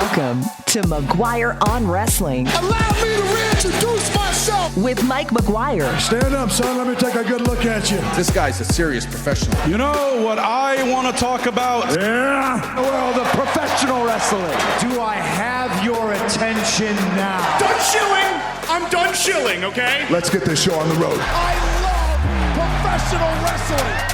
Welcome to McGuire on Wrestling. Allow me to reintroduce myself. With Mike McGuire. Stand up, son. Let me take a good look at you. This guy's a serious professional. You know what I want to talk about? Yeah. Well, the professional wrestling. Do I have your attention now? Done shilling. I'm done shilling, okay? Let's get this show on the road. I love professional wrestling.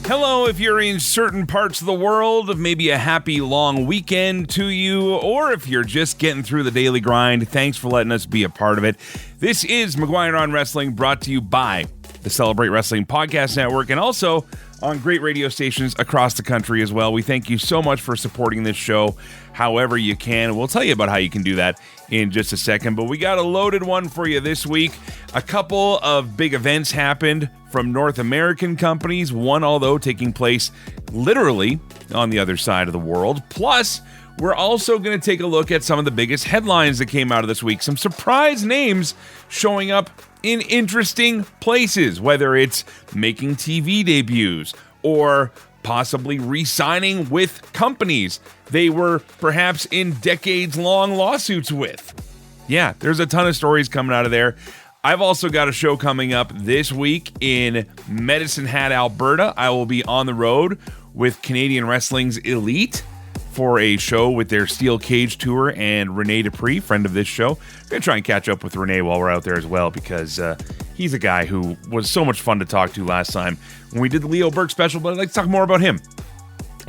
Hello, if you're in certain parts of the world, maybe a happy long weekend to you, or if you're just getting through the daily grind, thanks for letting us be a part of it. This is McGuire on Wrestling, brought to you by the Celebrate Wrestling Podcast Network, and also on great radio stations across the country as well. We thank you so much for supporting this show however you can. We'll tell you about how you can do that in just a second, but we got a loaded one for you this week. A couple of big events happened from North American companies, one although taking place literally on the other side of the world. Plus, we're also going to take a look at some of the biggest headlines that came out of this week. Some surprise names showing up in interesting places, whether it's making TV debuts or possibly re-signing with companies they were perhaps in decades-long lawsuits with. Yeah, there's a ton of stories coming out of there. I've also got a show coming up this week in Medicine Hat, Alberta. I will be on the road with Canadian Wrestling's Elite for a show with their Steel Cage Tour and Rene Dupree, friend of this show. I'm going to try and catch up with Rene while we're out there as well, because he's a guy who was so much fun to talk to last time when we did the Leo Burke special, but I'd like to talk more about him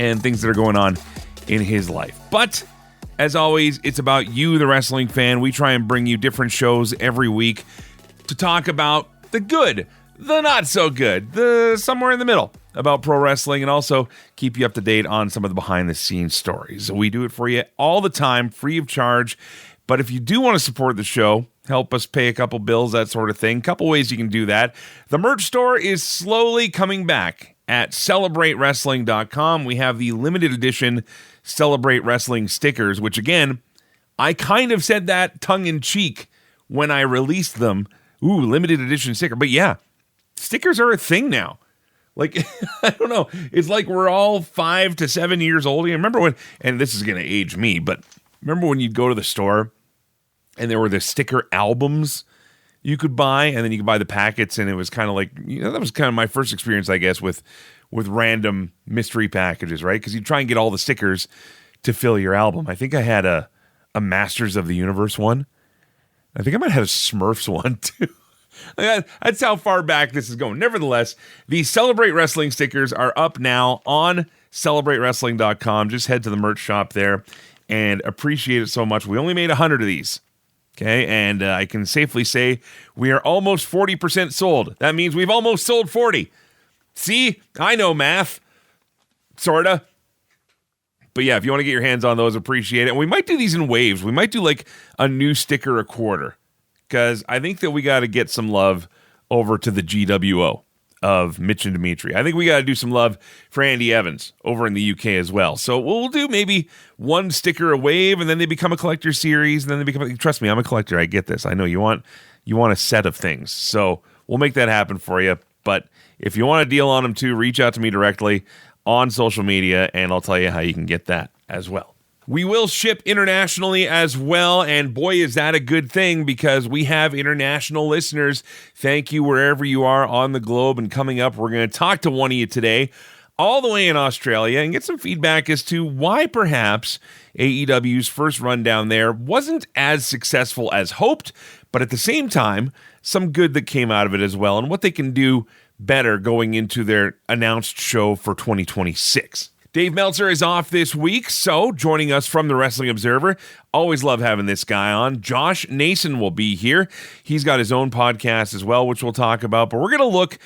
and things that are going on in his life. But as always, it's about you, the wrestling fan. We try and bring you different shows every week to talk about the good, the not so good, the somewhere in the middle about pro wrestling, and also keep you up to date on some of the behind the scenes stories. We do it for you all the time, free of charge. But if you do want to support the show, help us pay a couple bills, that sort of thing, couple ways you can do that. The merch store is slowly coming back at CelebrateWrestling.com. We have the limited edition Celebrate Wrestling stickers, which again, I kind of said that tongue-in-cheek when I released them. Ooh, limited edition sticker. But yeah, stickers are a thing now. Like, I don't know. It's like we're all 5 to 7 years old. You remember when, and this is going to age me, but remember when you'd go to the store and there were the sticker albums you could buy, and then you could buy the packets, and it was kind of like, you know, that was kind of my first experience, I guess, with random mystery packages, right? Because you'd try and get all the stickers to fill your album. I think I had a Masters of the Universe one. I think I might have a Smurfs one, too. That's how far back this is going. Nevertheless, the Celebrate Wrestling stickers are up now on CelebrateWrestling.com. Just head to the merch shop there and appreciate it so much. We only made 100 of these, okay? And I can safely say we are almost 40% sold. That means we've almost sold 40. See? I know math. Sorta. But yeah, if you want to get your hands on those, appreciate it. And we might do these in waves. We might do like a new sticker a quarter, because I think that we got to get some love over to the GWO of Mitch and Dimitri. I think we got to do some love for Andy Evans over in the UK as well. So we'll do maybe one sticker a wave, and then they become a collector series, and then they become. Trust me, I'm a collector. I get this. I know you want a set of things. So we'll make that happen for you. But if you want a deal on them too, reach out to me directly on social media, and I'll tell you how you can get that as well. We will ship internationally as well, and boy, is that a good thing, because we have international listeners. Thank you wherever you are on the globe. And coming up, we're going to talk to one of you today, all the way in Australia, and get some feedback as to why perhaps AEW's first run down there wasn't as successful as hoped, but at the same time, some good that came out of it as well, and what they can do better going into their announced show for 2026. Dave Meltzer is off this week, so joining us from the Wrestling Observer, always love having this guy on. Josh Nason will be here. He's got his own podcast as well, which we'll talk about, but we're going to look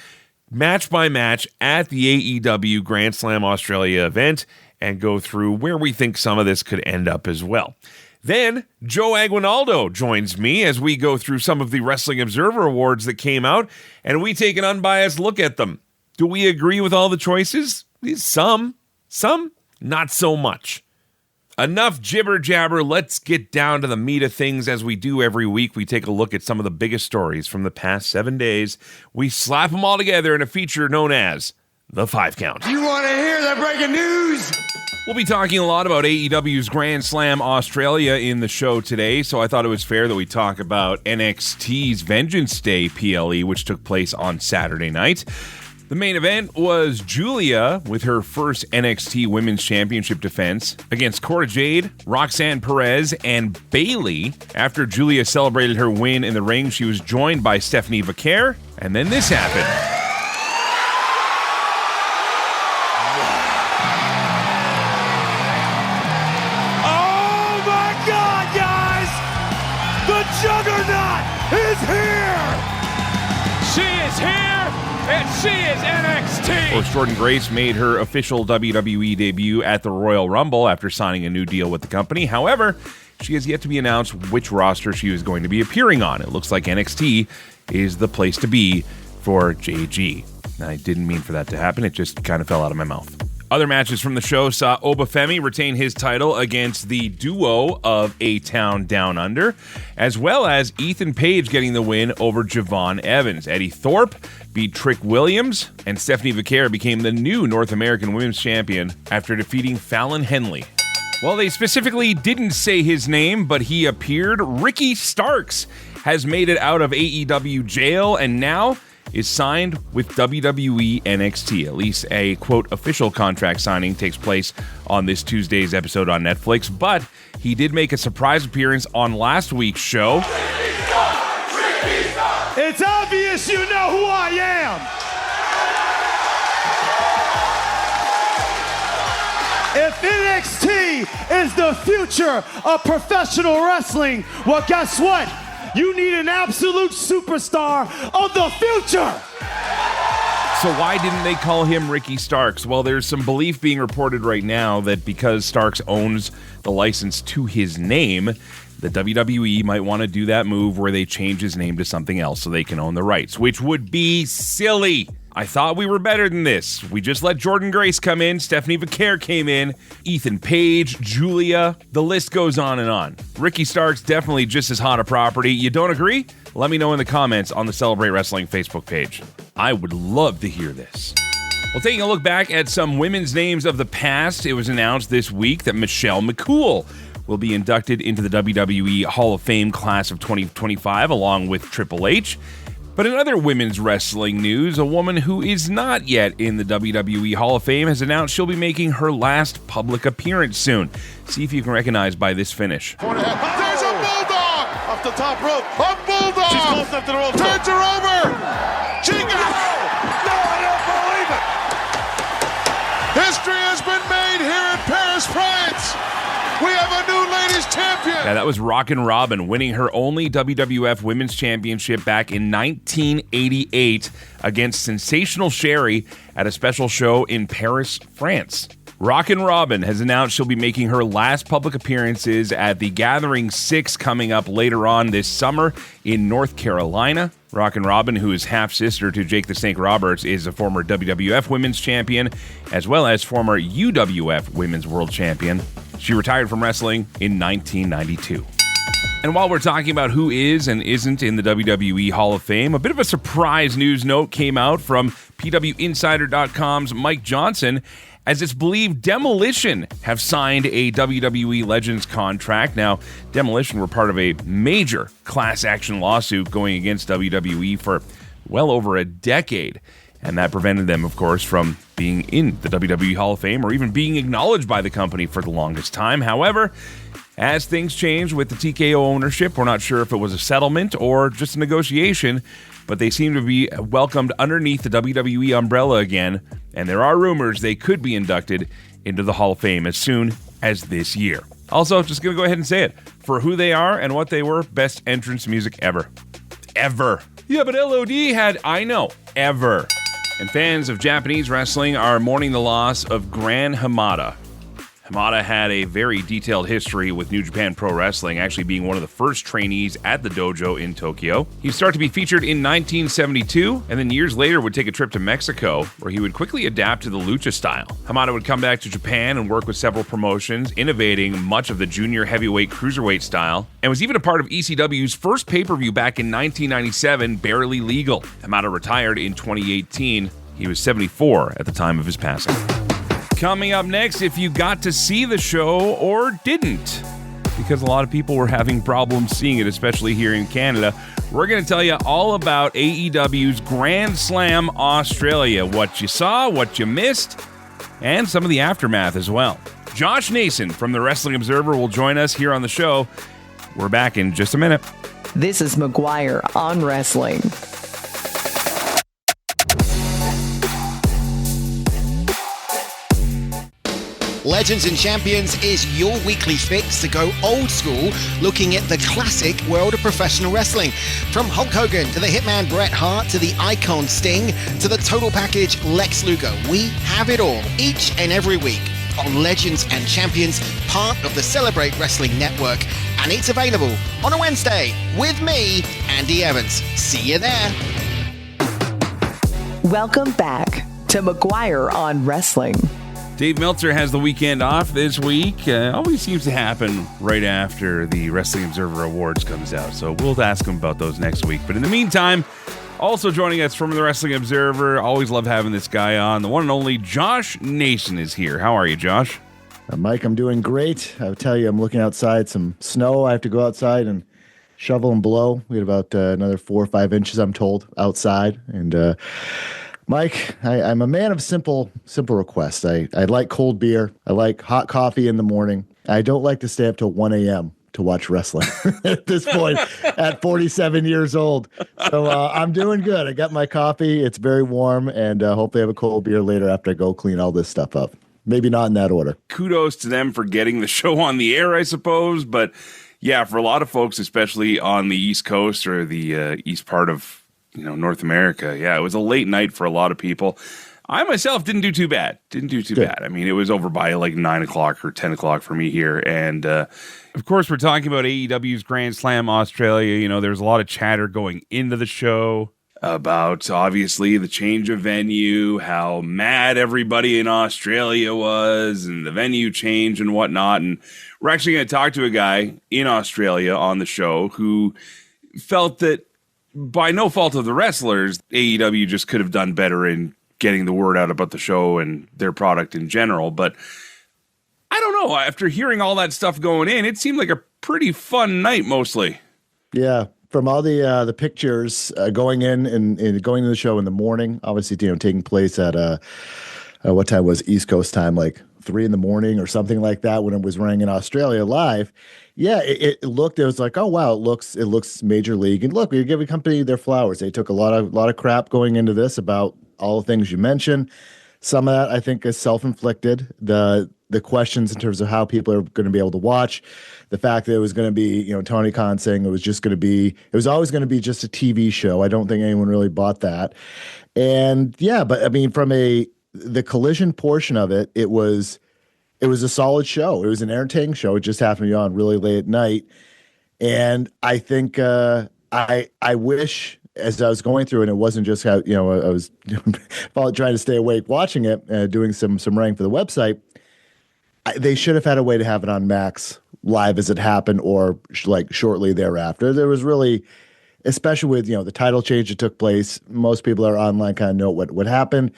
match by match at the AEW Grand Slam Australia event and go through where we think some of this could end up as well. Then Joe Aguinaldo joins me as we go through some of the Wrestling Observer awards that came out, and we take an unbiased look at them. Do we agree with all the choices? Some, not so much. Enough jibber jabber. Let's get down to the meat of things. As we do every week, we take a look at some of the biggest stories from the past 7 days. We slap them all together in a feature known as The 5 Count. You want to hear the breaking news? We'll be talking a lot about AEW's Grand Slam Australia in the show today, so I thought it was fair that we talk about NXT's Vengeance Day PLE, which took place on Saturday night. The main event was Julia with her first NXT Women's Championship defense against Cora Jade, Roxanne Perez, and Bayley. After Julia celebrated her win in the ring, she was joined by Stephanie Vaquer, and then this happened. Juggernaut is here! She is here, and she is NXT! Well, Jordynne Grace made her official WWE debut at the Royal Rumble after signing a new deal with the company. However, she has yet to be announced which roster she is going to be appearing on. It looks like NXT is the place to be for JG. I didn't mean for that to happen. It just kind of fell out of my mouth. Other matches from the show saw Obafemi retain his title against the duo of A-Town Down Under, as well as Ethan Page getting the win over Javon Evans. Eddie Thorpe beat Trick Williams, and Stephanie Vaquer became the new North American Women's Champion after defeating Fallon Henley. Well, they specifically didn't say his name, but he appeared. Ricky Starks has made it out of AEW jail, and now is signed with WWE NXT. At least a, quote, official contract signing takes place on this Tuesday's episode on Netflix, but he did make a surprise appearance on last week's show. It's obvious you know who I am! If NXT is the future of professional wrestling, well, guess what? You need an absolute superstar of the future! So why didn't they call him Ricky Starks? Well, there's some belief being reported right now that because Starks owns the license to his name, the WWE might want to do that move where they change his name to something else so they can own the rights, which would be silly. I thought we were better than this. We just let Jordynne Grace come in, Stephanie Vaquer came in, Ethan Page, Julia, the list goes on and on. Ricky Starks definitely just as hot a property. You don't agree? Let me know in the comments on the Celebrate Wrestling Facebook page. I would love to hear this. Well, taking a look back at some women's names of the past, it was announced this week that Michelle McCool will be inducted into the WWE Hall of Fame class of 2025 along with Triple H. But in other women's wrestling news, a woman who is not yet in the WWE Hall of Fame has announced she'll be making her last public appearance soon. See if you can recognize by this finish. There's a bulldog off the top rope. A bulldog. She's close enough to the rope. Turns her over. She got it. No, I don't believe it. History has been made here in Paris, France. We have a new ladies champion. Yeah, that was Rockin' Robin winning her only WWF Women's Championship back in 1988 against Sensational Sherry at a special show in Paris, France. Rockin' Robin has announced she'll be making her last public appearances at the Gathering 6 coming up later on this summer in North Carolina. Rockin' Robin, who is half-sister to Jake the Snake Roberts, is a former WWF Women's Champion, as well as former UWF Women's World Champion. She retired from wrestling in 1992. And while we're talking about who is and isn't in the WWE Hall of Fame, a bit of a surprise news note came out from PWInsider.com's Mike Johnson, as it's believed Demolition have signed a WWE Legends contract. Now, Demolition were part of a major class action lawsuit going against WWE for well over a decade. And that prevented them, of course, from being in the WWE Hall of Fame or even being acknowledged by the company for the longest time. However, as things changed with the TKO ownership, we're not sure if it was a settlement or just a negotiation, but they seem to be welcomed underneath the WWE umbrella again, and there are rumors they could be inducted into the Hall of Fame as soon as this year. Also, just going to go ahead and say it. For who they are and what they were, best entrance music ever. Ever. Yeah, but LOD had, I know, ever. And fans of Japanese wrestling are mourning the loss of Gran Hamada. Hamada had a very detailed history with New Japan Pro Wrestling, actually being one of the first trainees at the dojo in Tokyo. He'd start to be featured in 1972, and then years later would take a trip to Mexico, where he would quickly adapt to the lucha style. Hamada would come back to Japan and work with several promotions, innovating much of the junior heavyweight cruiserweight style, and was even a part of ECW's first pay-per-view back in 1997, Barely Legal. Hamada retired in 2018. He was 74 at the time of his passing. Coming up next, if you got to see the show or didn't, because a lot of people were having problems seeing it, especially here in Canada. We're going to tell you all about AEW's Grand Slam Australia, what you saw, what you missed, and some of the aftermath as well. Josh Nason from the Wrestling Observer will join us here on the show. We're back in just a minute. This is McGuire on Wrestling. Legends and Champions is your weekly fix to go old school, looking at the classic world of professional wrestling. From Hulk Hogan to the Hitman Bret Hart to the Icon Sting to the total package Lex Luger. We have it all each and every week on Legends and Champions, part of the Celebrate Wrestling Network. And it's available on a Wednesday with me, Andy Evans. See you there. Welcome back to McGuire on Wrestling. Dave Meltzer has the weekend off this week. Always seems to happen right after the Wrestling Observer Awards comes out. So we'll ask him about those next week. But in the meantime, also joining us from the Wrestling Observer, always love having this guy on. The one and only Josh Nason is here. How are you, Josh? Mike, I'm doing great. I'll tell you, I'm looking outside, some snow. I have to go outside and shovel and blow. We had about another 4 or 5 inches, I'm told, outside. And Mike, I'm a man of simple requests. I like cold beer. I like hot coffee in the morning. I don't like to stay up till 1 a.m. to watch wrestling at this point at 47 years old. So I'm doing good. I got my coffee. It's very warm, and hopefully I have a cold beer later after I go clean all this stuff up. Maybe not in that order. Kudos to them for getting the show on the air, I suppose. But yeah, for a lot of folks, especially on the East Coast or the east part of North America. Yeah, it was a late night for a lot of people. I myself didn't do too bad. Bad. I mean, it was over by like 9 o'clock or 10 o'clock for me here. And of course, we're talking about AEW's Grand Slam Australia. There's a lot of chatter going into the show about obviously the change of venue, how mad everybody in Australia was, and the venue change and whatnot. And we're actually going to talk to a guy in Australia on the show who felt that by no fault of the wrestlers, AEW just could have done better in getting the word out about the show and their product in general. But I don't know. After hearing all that stuff going in, it seemed like a pretty fun night mostly. Yeah. From all the pictures going in and going to the show in the morning, obviously, taking place at what time was East Coast time, like 3 a.m. or something like that when it was running in Australia live. Yeah, it was like, oh wow, it looks major league. And look, we're giving company their flowers. They took a lot of crap going into this about all the things you mentioned. Some of that I think is self-inflicted. The questions in terms of how people are going to be able to watch, the fact that it was going to be, Tony Khan saying it was always going to be just a TV show. I don't think anyone really bought that. And yeah, but I mean, from the Collision portion of it, it was a solid show. It was an entertaining show. It just happened to be on really late at night. And I think I wish, as I was going through, and it wasn't just how, I was trying to stay awake watching it, doing some writing for the website. They should have had a way to have it on Max live as it happened, or like shortly thereafter. There was really, especially with, the title change that took place, most people that are online kind of know what happened.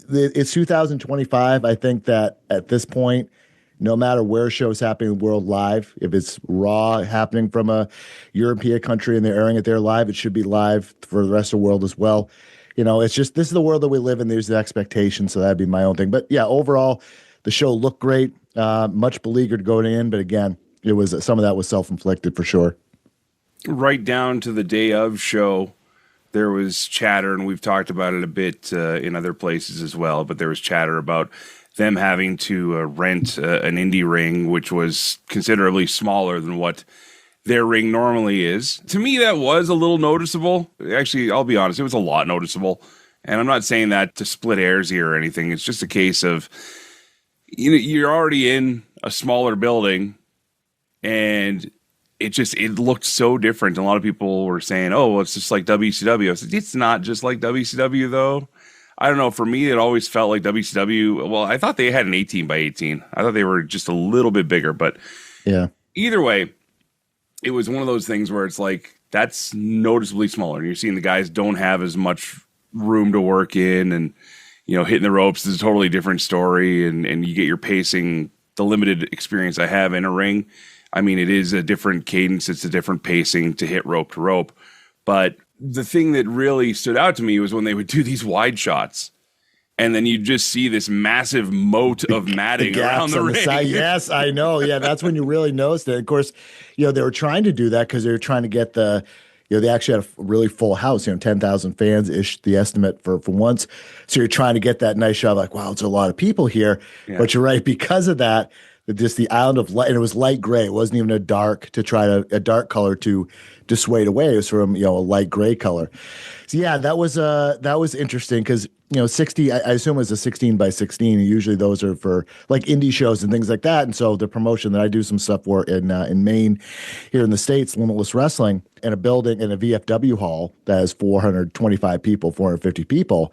It's 2025. I think that at this point, no matter where shows happening in the world live, if it's Raw happening from a European country and they're airing it there live, it should be live for the rest of the world as well. It's just, this is the world that we live in. There's the expectation. So that'd be my own thing. But yeah, overall, the show looked great, much beleaguered going in. But again, it was some of that was self-inflicted for sure. Right down to the day of show, there was chatter, and we've talked about it a bit in other places as well, but there was chatter about them having to rent an indie ring, which was considerably smaller than what their ring normally is. To me, that was a little noticeable. Actually, I'll be honest, it was a lot noticeable. And I'm not saying that to split hairs here or anything. It's just a case of, you're already in a smaller building, and it looked so different. And a lot of people were saying, oh, well, it's just like WCW. I said, it's not just like WCW, though. I don't know. For me, it always felt like WCW. Well, I thought they had an 18x18. I thought they were just a little bit bigger. But yeah, either way, it was one of those things where it's like, that's noticeably smaller. And you're seeing the guys don't have as much room to work in. And hitting the ropes is a totally different story, and you get your pacing. The limited experience I have in a ring, I mean, it is a different cadence. It's a different pacing to hit rope to rope. But the thing that really stood out to me was when they would do these wide shots, and then you just see this massive moat of matting around the ring. Yes, I know. Yeah, that's when you really noticed it. Of course, they were trying to do that because they were trying to get they actually had a really full house, 10,000 fans-ish, the estimate for once. So you're trying to get that nice shot, like, wow, there's a lot of people here. Yeah. But you're right, because of that, just the island of light, and it was light gray. It wasn't even a dark color to dissuade away. It was from, a light gray color. So yeah, that was interesting because, 60, I assume it was a 16 by 16. And usually those are for like indie shows and things like that. And so the promotion that I do some stuff for in Maine, here in the States, Limitless Wrestling, in a building in a VFW hall that has 425 people, 450 people,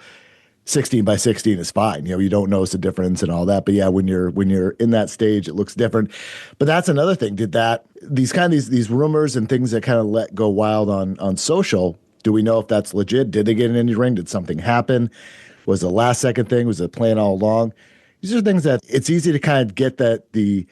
16 by 16 is fine. You don't notice the difference and all that. But yeah, when you're in that stage, it looks different. But that's another thing. Did these rumors and things that kind of let go wild on social, do we know if that's legit? Did they get an indie ring? Did something happen? Was it a last second thing? Was it planned all along? These are things that it's easy to kind of get that the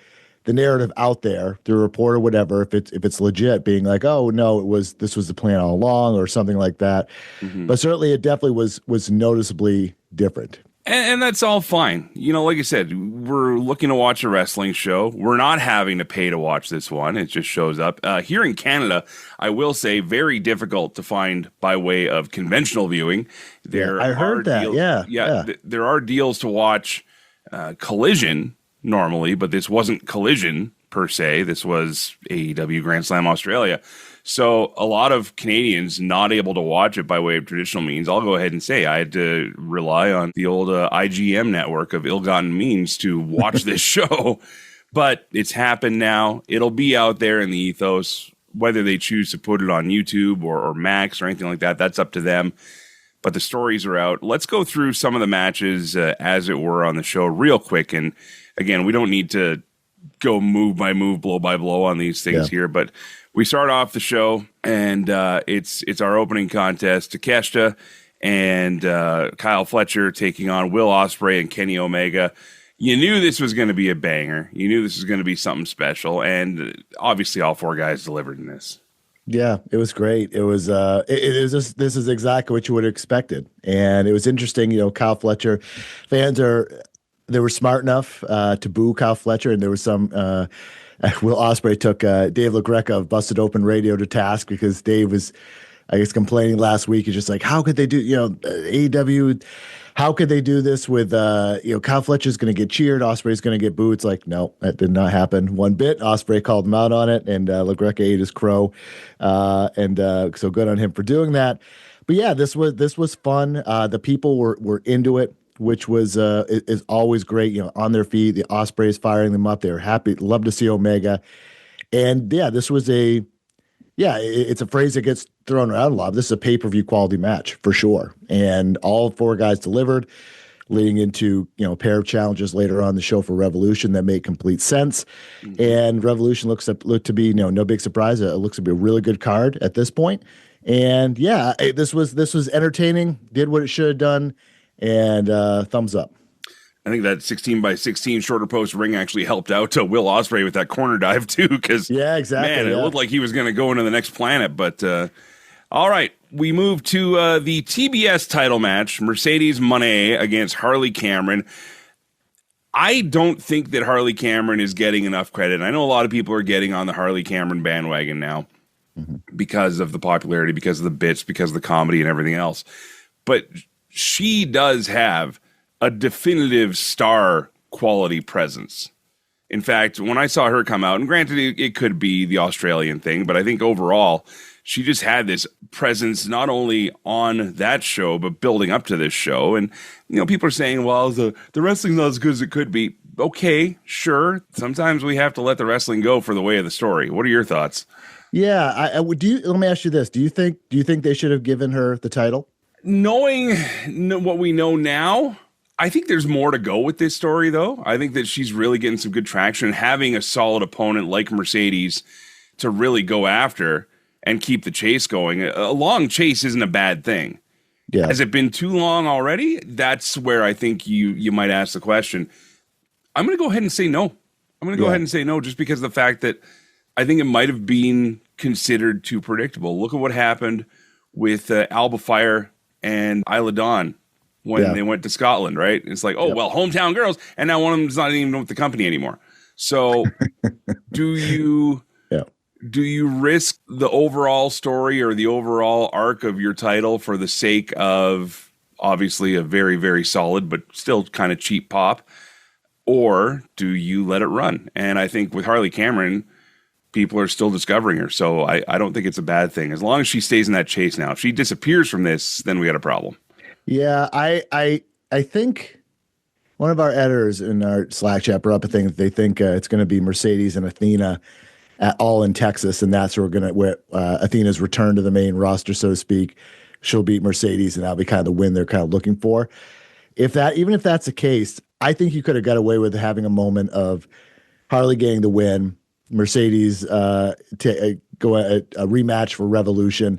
narrative out there through a report or whatever, if it's legit, being like, oh no, this was the plan all along or something like that. Mm-hmm. But certainly it definitely was noticeably different. And that's all fine. Like I said, we're looking to watch a wrestling show. We're not having to pay to watch this one. It just shows up. Here in Canada, I will say, very difficult to find by way of conventional viewing. I heard that. Deals, there are deals to watch Collision normally, but this wasn't Collision per se. This was AEW Grand Slam Australia. So a lot of Canadians not able to watch it by way of traditional means. I'll go ahead and say I had to rely on the old IGM network of ill-gotten means to watch this show. But it's happened now. It'll be out there in the ethos. Whether they choose to put it on YouTube or Max or anything like that, that's up to them. But the stories are out. Let's go through some of the matches as it were on the show real quick. And again, we don't need to go move by move, blow by blow on these things here, but we start off the show, and it's our opening contest. Takeshita and Kyle Fletcher taking on Will Ospreay and Kenny Omega. You knew this was going to be a banger. You knew this was going to be something special, and obviously all four guys delivered in this. Yeah, it was great. It was this is exactly what you would have expected, and it was interesting. Kyle Fletcher fans they were smart enough to boo Kyle Fletcher, and there was some. Will Ospreay took Dave LaGreca of Busted Open Radio to task because Dave was, I guess, complaining last week. He's just like, how could they do, AEW, how could they do this with, Kyle Fletcher's going to get cheered, Ospreay's going to get booed. It's like, no, that did not happen one bit. Ospreay called him out on it, and LaGreca ate his crow. So good on him for doing that. But yeah, this was fun. The people were into it, which was is always great, on their feet. The Ospreys firing them up. They were happy. Love to see Omega. And yeah, this was it's a phrase that gets thrown around a lot. This is a pay-per-view quality match for sure. And all four guys delivered, leading into, a pair of challenges later on the show for Revolution that made complete sense. Mm-hmm. And Revolution looked to be, no big surprise. It looks to be a really good card at this point. And yeah, this was entertaining, did what it should have done. And thumbs up. I think that 16 by 16 shorter post ring actually helped out to Will Ospreay with that corner dive too, because exactly. It looked like he was going to go into the next planet. But all right, we move to the TBS title match: Mercedes Moné against Harley Cameron. I don't think that Harley Cameron is getting enough credit. I know a lot of people are getting on the Harley Cameron bandwagon now because of the popularity, because of the bits, because of the comedy and everything else. But she does have a definitive star quality presence. In fact, when I saw her come out, and granted it could be the Australian thing, but I think overall she just had this presence not only on that show, but building up to this show. And, people are saying, well, the wrestling's not as good as it could be. Okay, sure. Sometimes we have to let the wrestling go for the way of the story. What are your thoughts? Yeah, let me ask you this. Do you think they should have given her the title? Knowing what we know now, I think there's more to go with this story, though. I think that she's really getting some good traction. Having a solid opponent like Mercedes to really go after and keep the chase going. A long chase isn't a bad thing. Yeah. Has it been too long already? That's where I think you might ask the question. I'm going to go ahead and say no. I'm going to go ahead and say no, just because of the fact that I think it might have been considered too predictable. Look at what happened with Alba Fire and Isla Dawn when they went to Scotland, right? It's like, oh, well, hometown girls, and now one of them's not even with the company anymore. So do you risk the overall story or the overall arc of your title for the sake of obviously a very, very solid but still kind of cheap pop? Or do you let it run? And I think with Harley Cameron, people are still discovering her. So I don't think it's a bad thing. As long as she stays in that chase now. If she disappears from this, then we got a problem. Yeah, I think one of our editors in our Slack chat brought up a thing that they think it's going to be Mercedes and Athena all in Texas, and that's where Athena's return to the main roster, so to speak. She'll beat Mercedes, and that'll be kind of the win they're kind of looking for. Even if that's the case, I think you could have got away with having a moment of Harley getting the win, Mercedes go a rematch for Revolution,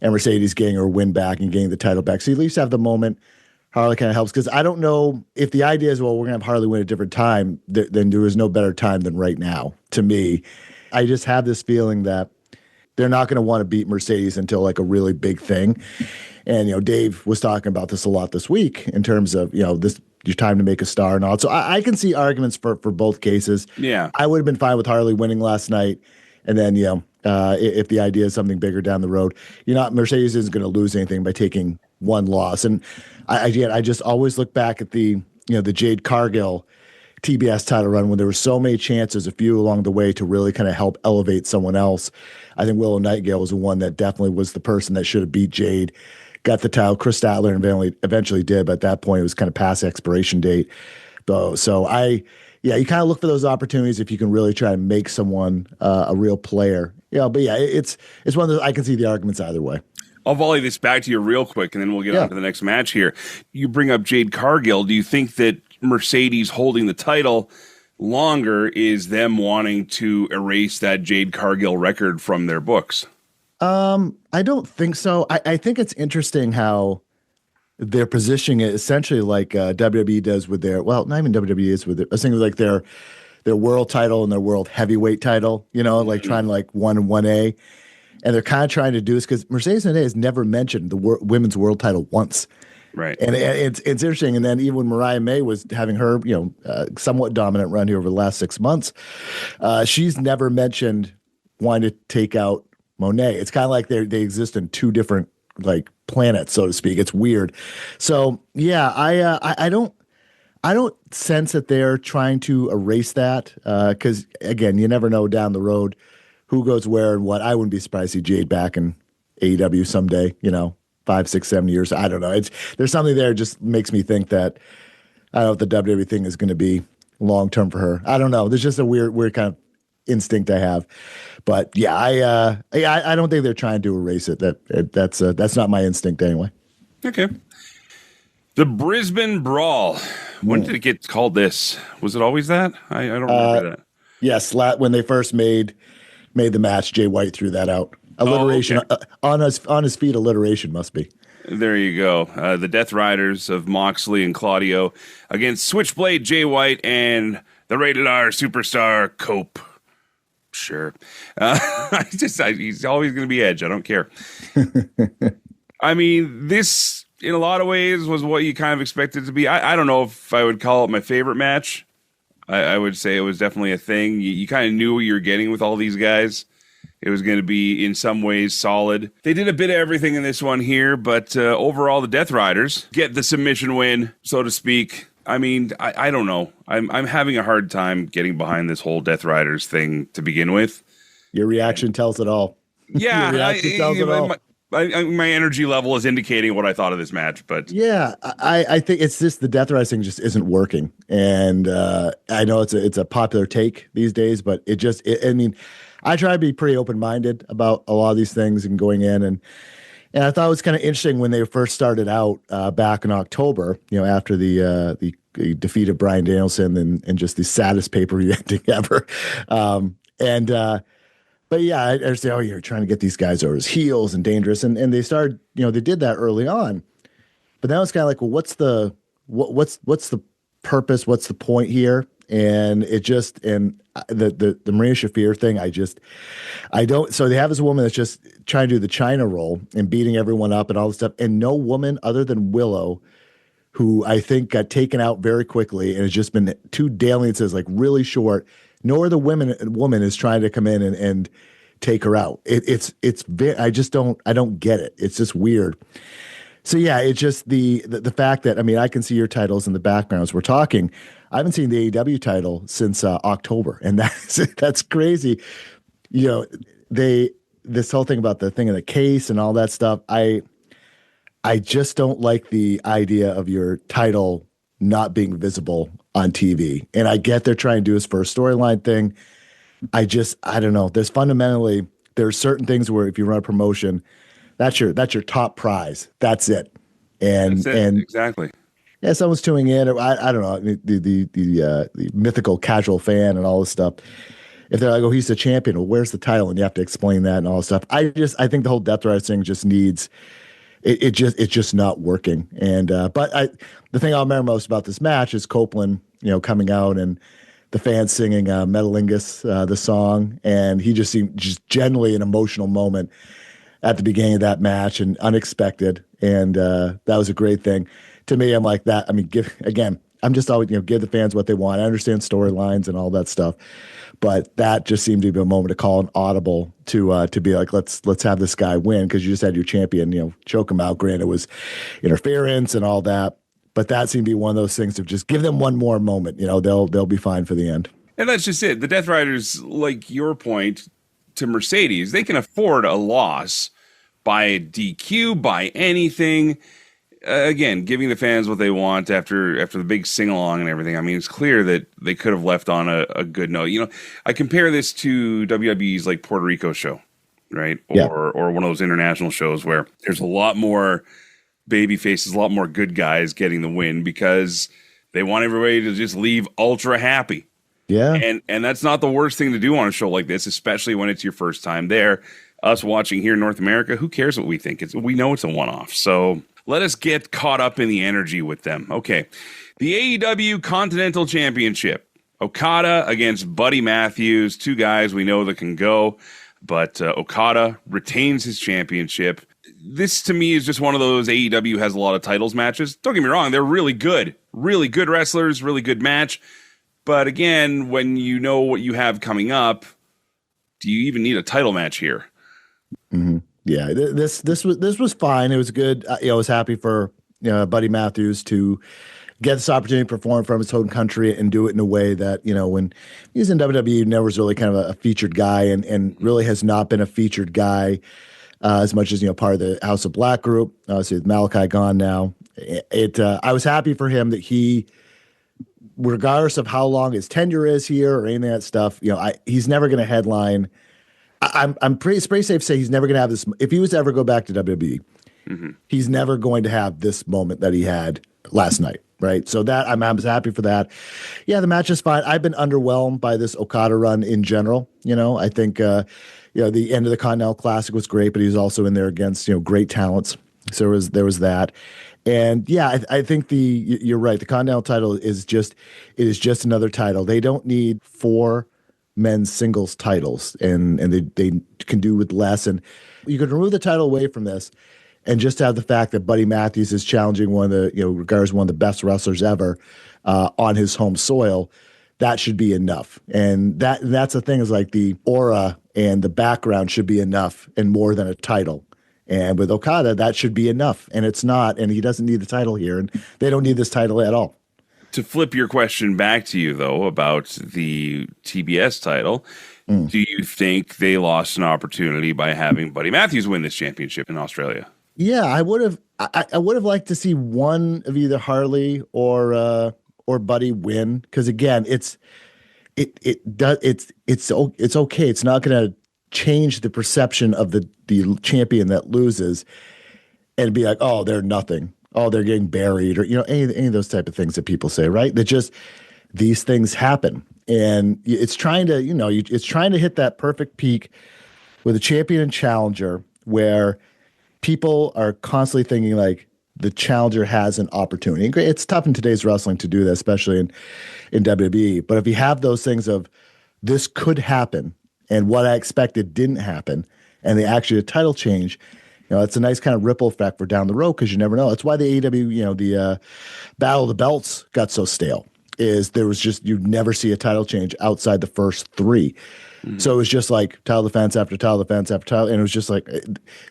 and Mercedes getting her win back and getting the title back. So you at least have the moment. Harley kind of helps, because I don't know if the idea is, well, we're going to have Harley win at a different time, then there is no better time than right now, to me. I just have this feeling that they're not going to want to beat Mercedes until like a really big thing. And, Dave was talking about this a lot this week in terms of, this your time to make a star and all. So I can see arguments for both cases. Yeah. I would have been fine with Harley winning last night. And then, if the idea is something bigger down the road, Mercedes isn't going to lose anything by taking one loss. And I just always look back at the Jade Cargill TBS title run when there were so many chances, a few along the way, to really kind of help elevate someone else. I think Willow Nightingale was the one that definitely was the person that should have beat Jade, got the title. Chris Statler eventually did, but at that point it was kind of past expiration date. So you kind of look for those opportunities if you can really try to make someone a real player. But it's one of those, I can see the arguments either way. I'll volley this back to you real quick, and then we'll get on to the next match here. You bring up Jade Cargill. Do you think that Mercedes holding the title longer is them wanting to erase that Jade Cargill record from their books? I don't think so. I think it's interesting how they're positioning it essentially like WWE does with their, well, not even WWE is with it. I was thinking like their world title and their world heavyweight title, like trying to like 1A. And they're kind of trying to do this because Mercedes Moné has never mentioned the women's world title once. Right. And it's interesting. And then even when Mariah May was having her, somewhat dominant run here over the last 6 months, she's never mentioned wanting to take out Moné. It's kind of like they exist in two different like planets, so to speak. It's weird. So yeah, I don't sense that they're trying to erase that because again, you never know down the road who goes where and what. I wouldn't be surprised to see Jade back in AEW someday, 5, 6, 7 years. I don't know. There's something there just makes me think that I don't know if the WWE thing is going to be long term for her. I don't know. There's just a weird kind of instinct I have. But yeah, I don't think they're trying to erase it. That's not my instinct anyway. Okay. The Brisbane Brawl. When did it get called this? Was it always that? I don't remember that. Yes, when they first made the match, Jay White threw that out. Alliteration on his feet. Alliteration must be. There you go. The Death Riders of Moxley and Claudio against Switchblade Jay White and the Rated R superstar Cope. Sure. He's always going to be Edge. I don't care. I mean, this in a lot of ways was what you kind of expected it to be. I don't know if I would call it my favorite match. I would say it was definitely a thing. You kind of knew what you were getting with all these guys. It was going to be, in some ways, solid. They did a bit of everything in this one here, but overall, the Death Riders get the submission win, so to speak. I mean, I don't know. I'm having a hard time getting behind this whole Death Riders thing to begin with. Your reaction tells it all. Yeah, my energy level is indicating what I thought of this match, but yeah, I think it's just the Death Riders thing just isn't working, and I know it's a popular take these days, but I mean, I try to be pretty open minded about a lot of these things and going in, and I thought it was kind of interesting when they first started out back in October, after the defeat of Bryan Danielson and just the saddest pay-per-view ending ever, But yeah, I understand. Oh, you're trying to get these guys over as heels and dangerous, and they started. They did that early on, but now it's kind of like, well, what's the purpose? What's the point here? And it just the Maria Shafir thing. I don't. So they have this woman that's just trying to do the China roll and beating everyone up and all this stuff, and no woman other than Willow, who I think got taken out very quickly and has just been 2 dalliances, like really short. No other woman is trying to come in and take her out. It's very, I don't get it. It's just weird. So yeah, it's just the fact that, I mean, I can see your titles in the background as we're talking. I haven't seen the AEW title since October, and that's crazy. This whole thing about the thing in the case and all that stuff. I just don't like the idea of your title not being visible on TV. And I get they're trying to do his first storyline thing. I don't know. There's certain things where if you run a promotion, that's your top prize. That's it. And exactly. Yeah, someone's tuning in. I don't know, the mythical casual fan and all this stuff. If they're like, oh, he's the champion, well, where's the title? And you have to explain that and all this stuff. I think the whole Death Rider thing just needs. It's just not working. And but the thing I'll remember most about this match is Copeland, coming out and the fans singing Metalingus, the song, and he just seemed just generally an emotional moment at the beginning of that match and unexpected, and that was a great thing. To me, I'm like that. I mean, I'm just always give the fans what they want. I understand storylines and all that stuff, but that just seemed to be a moment to call an audible to be like, let's have this guy win, because you just had your champion, choke him out. Granted, it was interference and all that, but that seemed to be one of those things of just give them one more moment. They'll be fine for the end. And that's just it. The Death Riders, like your point to Mercedes, they can afford a loss by a DQ, by anything. Again, giving the fans what they want after the big sing-along and everything. I mean, it's clear that they could have left on a good note. I compare this to WWE's like Puerto Rico show, right? Or one of those international shows where there's a lot more baby faces, a lot more good guys getting the win because they want everybody to just leave ultra happy. Yeah. And that's not the worst thing to do on a show like this, especially when it's your first time there. Us watching here in North America, who cares what we think? We know it's a one-off. So let us get caught up in the energy with them. Okay. The AEW Continental Championship. Okada against Buddy Matthews. 2 guys we know that can go. But Okada retains his championship. This, to me, is just one of those AEW has a lot of titles matches. Don't get me wrong. They're really good. Really good wrestlers. Really good match. But again, when you know what you have coming up, do you even need a title match here? Mm-hmm. Yeah, this was fine. It was good. I was happy for Buddy Matthews to get this opportunity to perform from his home country and do it in a way that when he's in WWE, never was really kind of a featured guy, and really has not been a featured guy as much as part of the House of Black group. Obviously, with Malachi gone now, I was happy for him that he, regardless of how long his tenure is here or any of that stuff, he's never going to headline. I'm pretty safe to say he's never going to have this. If he was to ever go back to WWE, he's never going to have this moment that he had last night, right? So that I'm happy for that. Yeah, the match is fine. I've been underwhelmed by this Okada run in general. I think the end of the Continental Classic was great, but he was also in there against great talents. So there was that. And yeah, I think you're right. The Continental title is just another title. They don't need 4 men's singles titles, and they can do with less. And you could remove the title away from this and just have the fact that Buddy Matthews is challenging one of the, regarded as one of the best wrestlers ever on his home soil. That should be enough. And that's the thing, is like the aura and the background should be enough and more than a title. And with Okada, that should be enough. And it's not, and he doesn't need the title here, and they don't need this title at all. To flip your question back to you, though, about the TBS title, do you think they lost an opportunity by having Buddy Matthews win this championship in Australia? Yeah, I would have. I would have liked to see one of either Harley or Buddy win, because again, it's okay. It's not going to change the perception of the champion that loses and be like, oh, they're nothing. Oh, they're getting buried, or any of those type of things that people say, right? That just, these things happen. And it's trying to, it's trying to hit that perfect peak with a champion and challenger where people are constantly thinking like the challenger has an opportunity. And it's tough in today's wrestling to do that, especially in WWE. But if you have those things of this could happen and what I expected didn't happen, and they actually a title change, it's a nice kind of ripple effect for down the road because you never know. That's why the AEW, the Battle of the Belts got so stale. Is there was just you'd never see a title change outside the first three. Mm-hmm. So it was just like title defense after title defense after title, and it was just like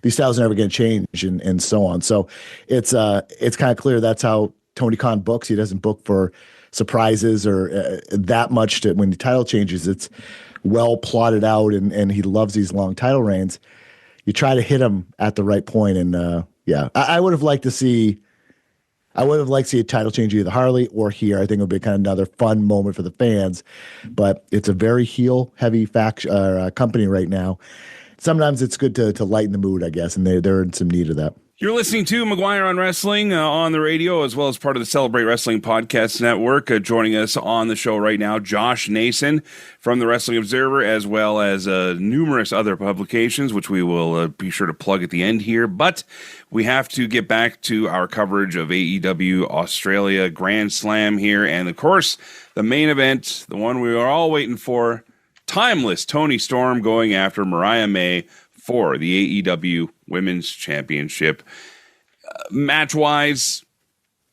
these titles are never going to change and so on. So it's kind of clear that's how Tony Khan books. He doesn't book for surprises or that much. When the title changes, it's well plotted out, and he loves these long title reigns. You try to hit him at the right point, and I would have liked to see. I would have liked to see a title change either Harley or here. I think it would be kind of another fun moment for the fans, but it's a very heel-heavy company right now. Sometimes it's good to lighten the mood, I guess, and they're in some need of that. You're listening to McGuire on Wrestling on the radio, as well as part of the Celebrate Wrestling Podcast Network. Joining us on the show right now, Josh Nason from the Wrestling Observer, as well as numerous other publications, which we will be sure to plug at the end here. But we have to get back to our coverage of AEW Australia Grand Slam here. And, of course, the main event, the one we are all waiting for, timeless Toni Storm going after Mariah May for the AEW Women's Championship. Match-wise,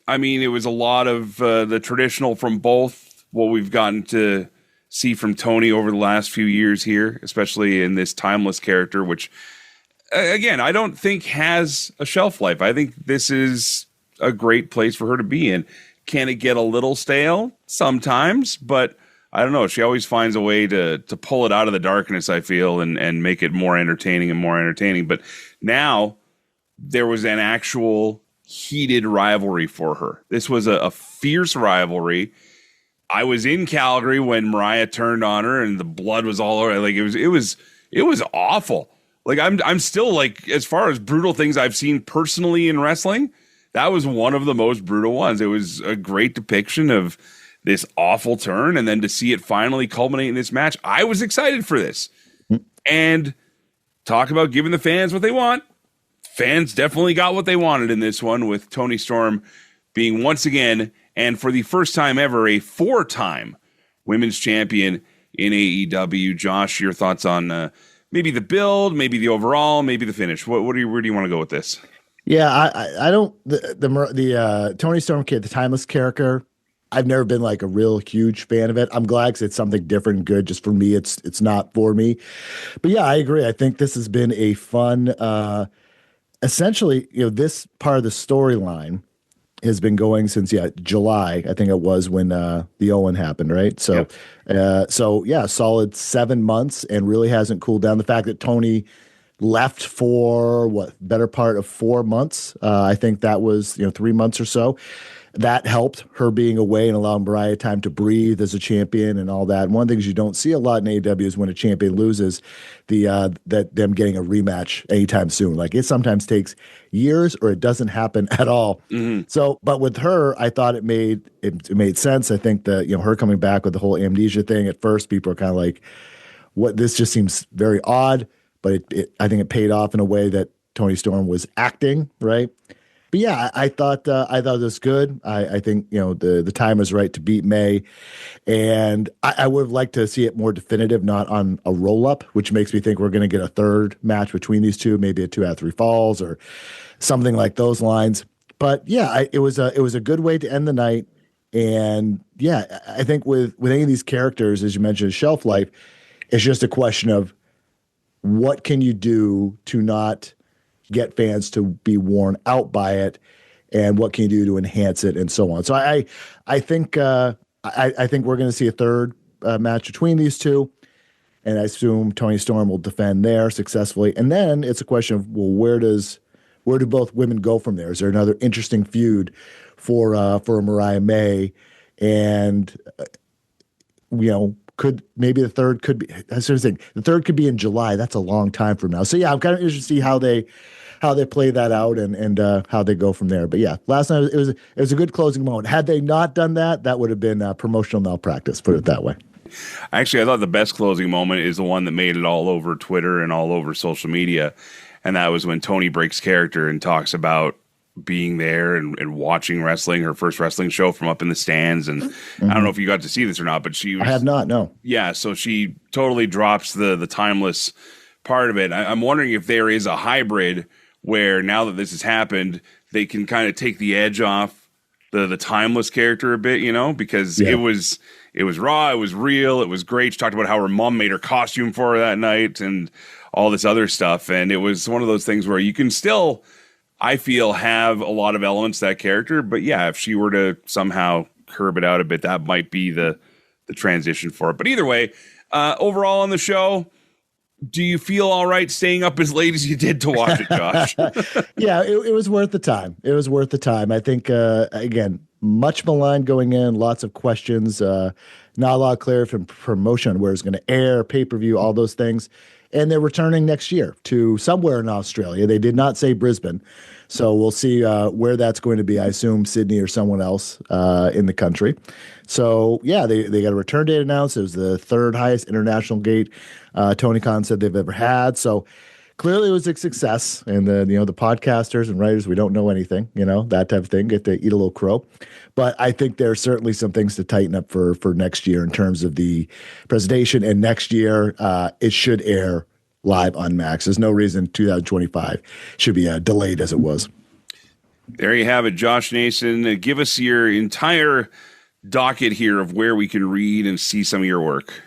I mean, it was a lot of the traditional from both, what we've gotten to see from Toni over the last few years here, especially in this timeless character, which, again, I don't think has a shelf life. I think this is a great place for her to be in. Can it get a little stale? Sometimes, but I don't know. She always finds a way to pull it out of the darkness, I feel, and make it more entertaining and more entertaining. But now there was an actual heated rivalry for her. This was a fierce rivalry. I was in Calgary when Mariah turned on her and the blood was all over. Like it was awful. Like I'm still like, as far as brutal things I've seen personally in wrestling, that was one of the most brutal ones. It was a great depiction of this awful turn, and then to see it finally culminate in this match, I was excited for this. And talk about giving the fans what they want. Fans definitely got what they wanted in this one, with Toni Storm being once again, and for the first time ever, a 4-time women's champion in AEW. Josh, your thoughts on maybe the build, maybe the overall, maybe the finish? Where do you want to go with this? Yeah, I don't the Toni Storm kid, the timeless character. I've never been like a real huge fan of it. I'm glad because it's something different and good. Just for me, it's not for me. But yeah, I agree. I think this has been a fun, essentially, this part of the storyline has been going since July. I think it was when the Owen happened, right? So, yep. Solid 7 months, and really hasn't cooled down. The fact that Toni left for better part of 4 months. I think that was 3 months or so. That helped her being away and allowing Mariah time to breathe as a champion and all that. And one of the things you don't see a lot in AEW is when a champion loses, that them getting a rematch anytime soon. Like, it sometimes takes years or it doesn't happen at all. Mm-hmm. So, but with her, I thought it made sense. I think that her coming back with the whole amnesia thing. At first, people are kind of like, "What? This just seems very odd." But I think it paid off in a way that Toni Storm was acting right. But yeah, I thought it was good. I think the time is right to beat May, and I would have liked to see it more definitive, not on a roll up, which makes me think we're going to get a third match between these two, maybe a 2 out of 3 falls or something like those lines. But yeah, it was a good way to end the night, and yeah, I think with any of these characters, as you mentioned, shelf life, it's just a question of what can you do to not get fans to be worn out by it, and what can you do to enhance it, and so on. So I think I think we're going to see a third match between these two, and I assume Toni Storm will defend there successfully. And then it's a question of, well, where do both women go from there? Is there another interesting feud for Mariah May? And could maybe the third could be, that's what I'm saying. The third could be in July. That's a long time from now. So yeah, I'm kind of interested to see how they play that out and how they go from there. But yeah, last night it was a good closing moment. Had they not done that, that would have been promotional malpractice, put it that way. I thought the best closing moment is the one that made it all over Twitter and all over social media. And that was when Tony breaks character and talks about being there and watching wrestling, her first wrestling show from up in the stands. And I don't know if you got to see this or not, but I have not, no. Yeah, so she totally drops the timeless part of it. I'm wondering if there is a hybrid where now that this has happened, they can kind of take the edge off the timeless character a bit, because it was raw, it was real, it was great. She talked about how her mom made her costume for her that night and all this other stuff. And it was one of those things where you can still, I feel, have a lot of elements to that character. But yeah, if she were to somehow curb it out a bit, that might be the transition for it. But either way, overall on the show, do you feel all right staying up as late as you did to watch it, Josh? Yeah, it was worth the time. It was worth the time. I think, again, much maligned going in, lots of questions, not a lot of clarity from promotion, where it's going to air, pay-per-view, all those things. And they're returning next year to somewhere in Australia. They did not say Brisbane. So we'll see where that's going to be. I assume Sydney or someone else in the country. So, yeah, they got a return date announced. It was the third highest international gate Tony Khan said they've ever had. So clearly it was a success. And the podcasters and writers, we don't know anything, that type of thing, get to eat a little crow. But I think there's certainly some things to tighten up for next year in terms of the presentation. And next year, it should air live on Max. There's no reason 2025 should be delayed as it was. There you have it, Josh Nason. Give us your entire docket here of where we can read and see some of your work.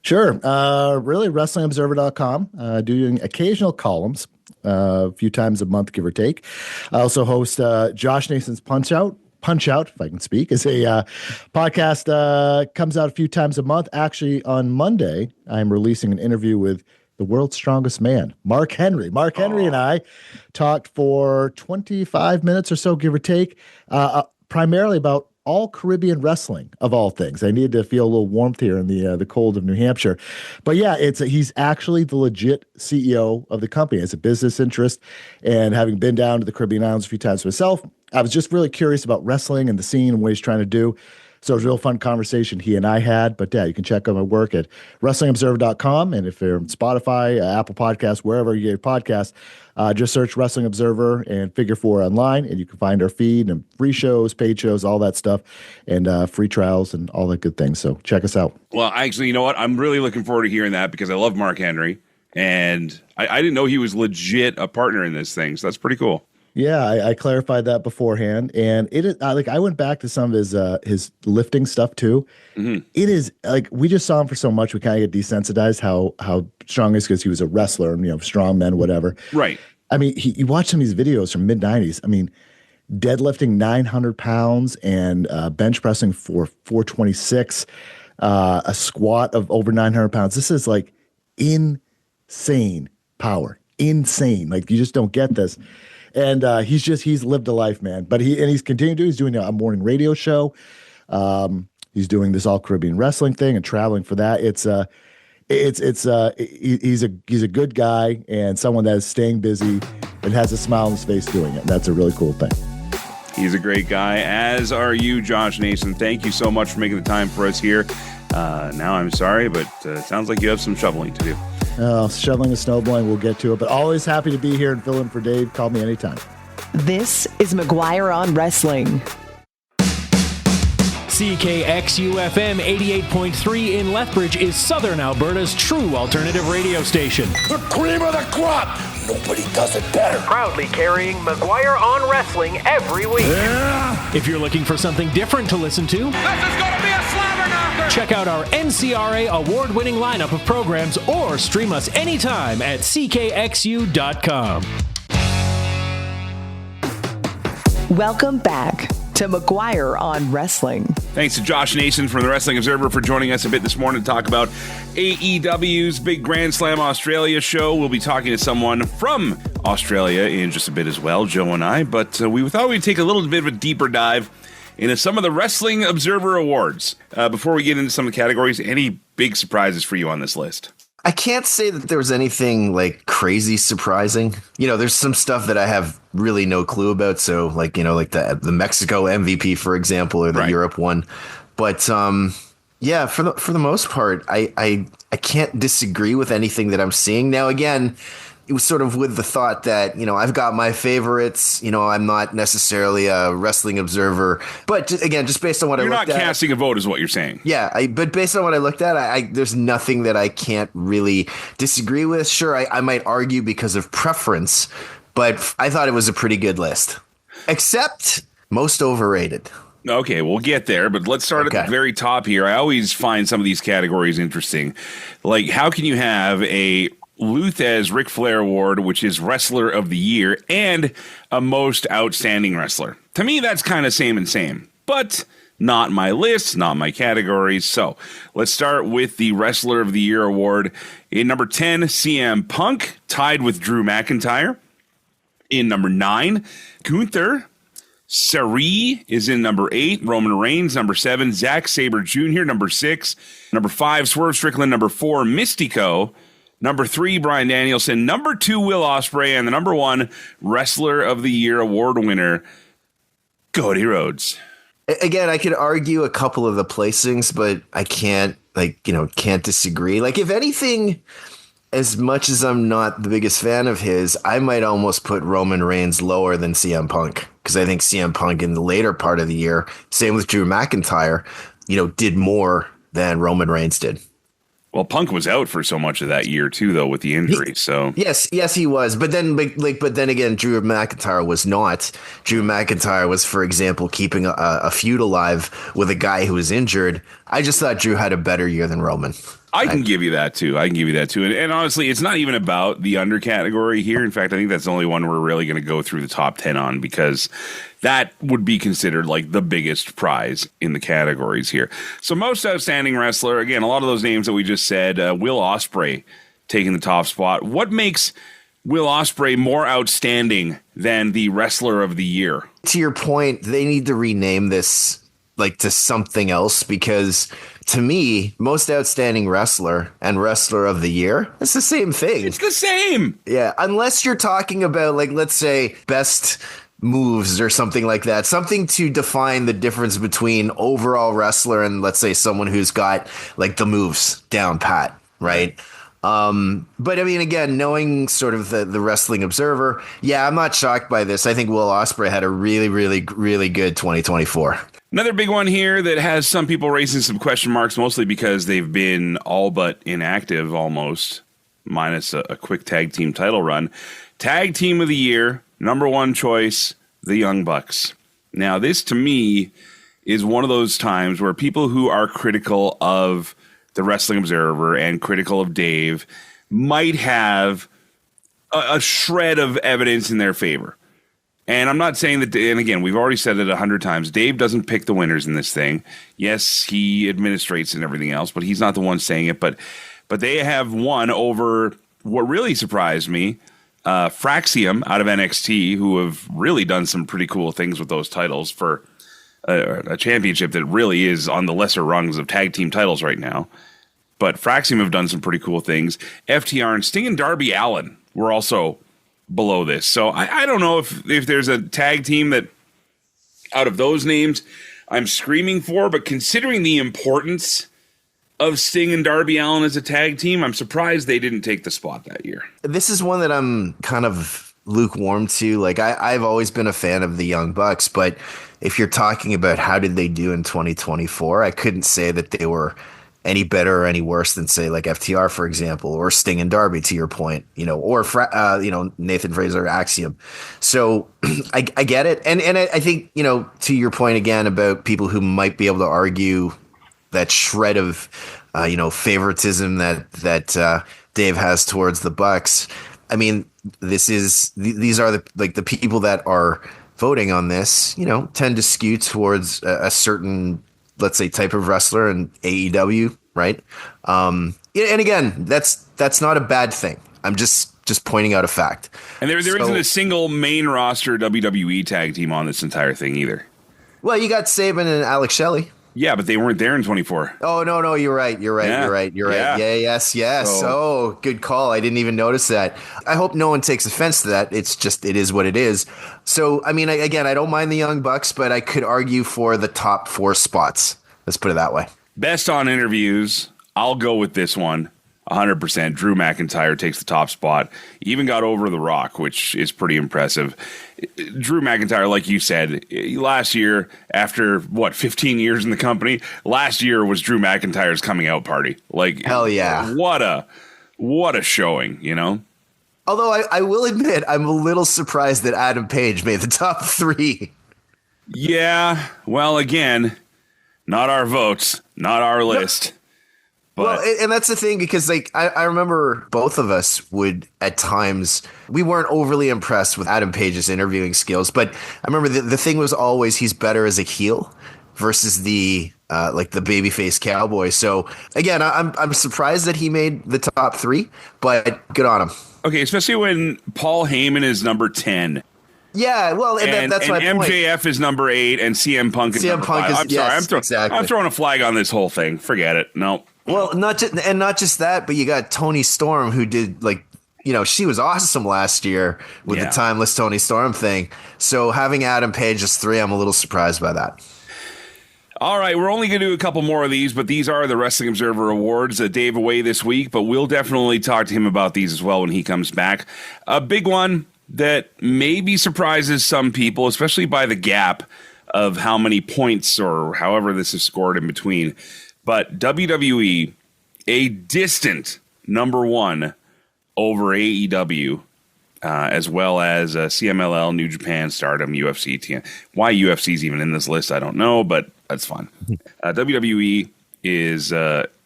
Sure. Really, WrestlingObserver.com, doing occasional columns a few times a month, give or take. I also host Josh Nason's Punch Out, if I can speak, is a podcast, comes out a few times a month. Actually, on Monday, I'm releasing an interview with the world's strongest man, Mark Henry. Mark Henry and I talked for 25 minutes or so, give or take, primarily about all Caribbean wrestling, of all things. I needed to feel a little warmth here in the cold of New Hampshire. But yeah, he's actually the legit CEO of the company. It's a business interest. And having been down to the Caribbean Islands a few times myself, I was just really curious about wrestling and the scene and what he's trying to do. So it was a real fun conversation he and I had. But yeah, you can check out my work at WrestlingObserver.com. And if you're on Spotify, Apple Podcasts, wherever you get your podcasts, just search Wrestling Observer and Figure 4 online, and you can find our feed and free shows, paid shows, all that stuff, and free trials and all that good things. So check us out. Well, actually, you know what? I'm really looking forward to hearing that because I love Mark Henry, and I didn't know he was legit a partner in this thing. So that's pretty cool. Yeah, I clarified that beforehand, and it is I went back to some of his lifting stuff too. Mm-hmm. It is like we just saw him for so much, we kind of get desensitized how strong he is because he was a wrestler, strong men, whatever. Right. I mean, you watch some of these videos from mid '90s. I mean, deadlifting 900 pounds and bench pressing for 426, a squat of over 900 pounds. This is like insane power, insane. Like you just don't get this. And he's lived a life, man. But he's continuing to. He's doing a morning radio show. He's doing this all Caribbean wrestling thing and traveling for that. He's a good guy and someone that is staying busy and has a smile on his face doing it. And that's a really cool thing. He's a great guy, as are you, Josh Nason. Thank you so much for making the time for us here. Now I'm sorry, but it sounds like you have some shoveling to do. Shoveling and snowblowing, we'll get to it. But always happy to be here and fill in for Dave. Call me anytime. This is McGuire on Wrestling. CKXU-FM 88.3 in Lethbridge is Southern Alberta's true alternative radio station. The cream of the crop. Nobody does it better. Proudly carrying McGuire on Wrestling every week. Yeah. If you're looking for something different to listen to, This is going to be a slobber knocker. check out our NCRA award-winning lineup of programs or stream us anytime at ckxu.com. Welcome back to McGuire on Wrestling. Thanks to Josh Nason from the Wrestling Observer for joining us a bit this morning to talk about AEW's big Grand Slam Australia show. We'll be talking to someone from Australia in just a bit as well, Joe and I. But we thought we'd take a little bit of a deeper dive into some of the Wrestling Observer Awards. Before we get into some of the categories, any big surprises for you on this list? I can't say that there was anything like crazy surprising. There's some stuff that I have really no clue about. So like the Mexico MVP, for example, or the Europe one. But Yeah, for the most part, I can't disagree with anything that I'm seeing. Now, again, it was sort of with the thought that, I've got my favorites. I'm not necessarily a wrestling observer, but again, just based on what you're I looked at. You're not casting a vote is what you're saying. Yeah, but based on what I looked at, there's nothing that I can't really disagree with. Sure, I might argue because of preference, but I thought it was a pretty good list. Except most overrated. Okay, we'll get there, but let's start at the very top here. I always find some of these categories interesting. Like, how can you have a Luthez Ric Flair Award, which is Wrestler of the Year, and a Most Outstanding Wrestler? To me, that's kind of same and same, but not my list, not my categories. So let's start with the Wrestler of the Year award. In number 10, CM Punk, tied with Drew McIntyre. In number 9, Gunther. Sari is in number 8. Roman Reigns, number 7. Zack Sabre Jr., number 6. Number 5, Swerve Strickland. Number 4, Mystico. Number 3, Bryan Danielson. Number 2, Will Ospreay. And the number 1 Wrestler of the Year award winner, Cody Rhodes. Again, I could argue a couple of the placings, but I can't disagree. Like, if anything, as much as I'm not the biggest fan of his, I might almost put Roman Reigns lower than CM Punk, because I think CM Punk in the later part of the year, same with Drew McIntyre, did more than Roman Reigns did. Well, Punk was out for so much of that year too, though, with the injury. So yes, he was. But then again, Drew McIntyre was not. Drew McIntyre was, for example, keeping a feud alive with a guy who was injured. I just thought Drew had a better year than Roman. I can give you that too. And honestly, it's not even about the under category here. In fact, I think that's the only one we're really going to go through the top 10 on, because that would be considered like the biggest prize in the categories here. So most outstanding wrestler, again, a lot of those names that we just said, Will Ospreay taking the top spot. What makes Will Ospreay more outstanding than the Wrestler of the Year? To your point, they need to rename this to something else, because to me, most outstanding wrestler and Wrestler of the Year, it's the same thing. It's the same. Yeah, unless you're talking about, let's say, best moves or something like that, something to define the difference between overall wrestler and, let's say, someone who's got the moves down pat, right? But I mean, again, knowing sort of the Wrestling Observer, yeah, I'm not shocked by this. I think Will Ospreay had a really, really, really good 2024. Another big one here that has some people raising some question marks, mostly because they've been all but inactive almost, minus a quick tag team title run. Tag Team of the Year, number 1 choice, the Young Bucks. Now, this to me is one of those times where people who are critical of the Wrestling Observer and critical of Dave might have a shred of evidence in their favor. And I'm not saying that, and again, we've already said it 100 times, Dave doesn't pick the winners in this thing. Yes, he administrates and everything else, but he's not the one saying it. But they have won over, what really surprised me, Fraxium out of NXT, who have really done some pretty cool things with those titles for a championship that really is on the lesser rungs of tag team titles right now. But Fraxium have done some pretty cool things. FTR and Sting and Darby Allin were also below this. So I don't know if there's a tag team that out of those names I'm screaming for, but considering the importance of Sting and Darby Allin as a tag team, I'm surprised they didn't take the spot that year. This is one that I'm kind of lukewarm to. I've always been a fan of the Young Bucks, but if you're talking about how did they do in 2024, I couldn't say that they were any better or any worse than, say, FTR, for example, or Sting and Darby, to your point, or Nathan Fraser, Axiom. So I get it. And I think, to your point again about people who might be able to argue that shred of, favoritism that Dave has towards the Bucks. I mean, these are the people that are voting on this, tend to skew towards a certain, let's say, type of wrestler in AEW, right? And again, that's not a bad thing. I'm just pointing out a fact. And there isn't a single main roster WWE tag team on this entire thing either. Well, you got Saban and Alex Shelley. Yeah, but they weren't there in 24. Oh, no, you're right. Yeah. Yes. So, good call. I didn't even notice that. I hope no one takes offense to that. It is what it is. So, I mean, again, I don't mind the Young Bucks, but I could argue for the top 4 spots. Let's put it that way. Best on interviews, I'll go with this one. 100%. Drew McIntyre takes the top spot. Even got over The Rock, which is pretty impressive. Drew McIntyre, like you said, last year, after 15 years in the company, last year was Drew McIntyre's coming out party. Like, hell yeah. What a showing, you know? Although I will admit, I'm a little surprised that Adam Page made the top 3. Yeah. Well, again, not our votes, not our list. But. Well, and that's the thing, because like I remember both of us would at times, we weren't overly impressed with Adam Page's interviewing skills, but I remember the thing was always he's better as a heel versus the babyface cowboy. So again, I'm surprised that he made the top 3, but good on him. Okay, especially when Paul Heyman is number 10. Yeah, well, that's my point. MJF is number 8, and CM Punk is number 5. I'm throwing a flag on this whole thing. Forget it. No. Well, not just that, but you got Toni Storm, who did she was awesome last year with the timeless Toni Storm thing. So having Adam Page as 3, I'm a little surprised by that. All right, we're only going to do a couple more of these, but these are the Wrestling Observer Awards. Dave away this week, but we'll definitely talk to him about these as well when he comes back. A big one that maybe surprises some people, especially by the gap of how many points or however this is scored in between. But WWE, a distant number 1 over AEW, as well as CMLL, New Japan, Stardom, UFC, TN. Why UFC is even in this list, I don't know, but that's fine. WWE is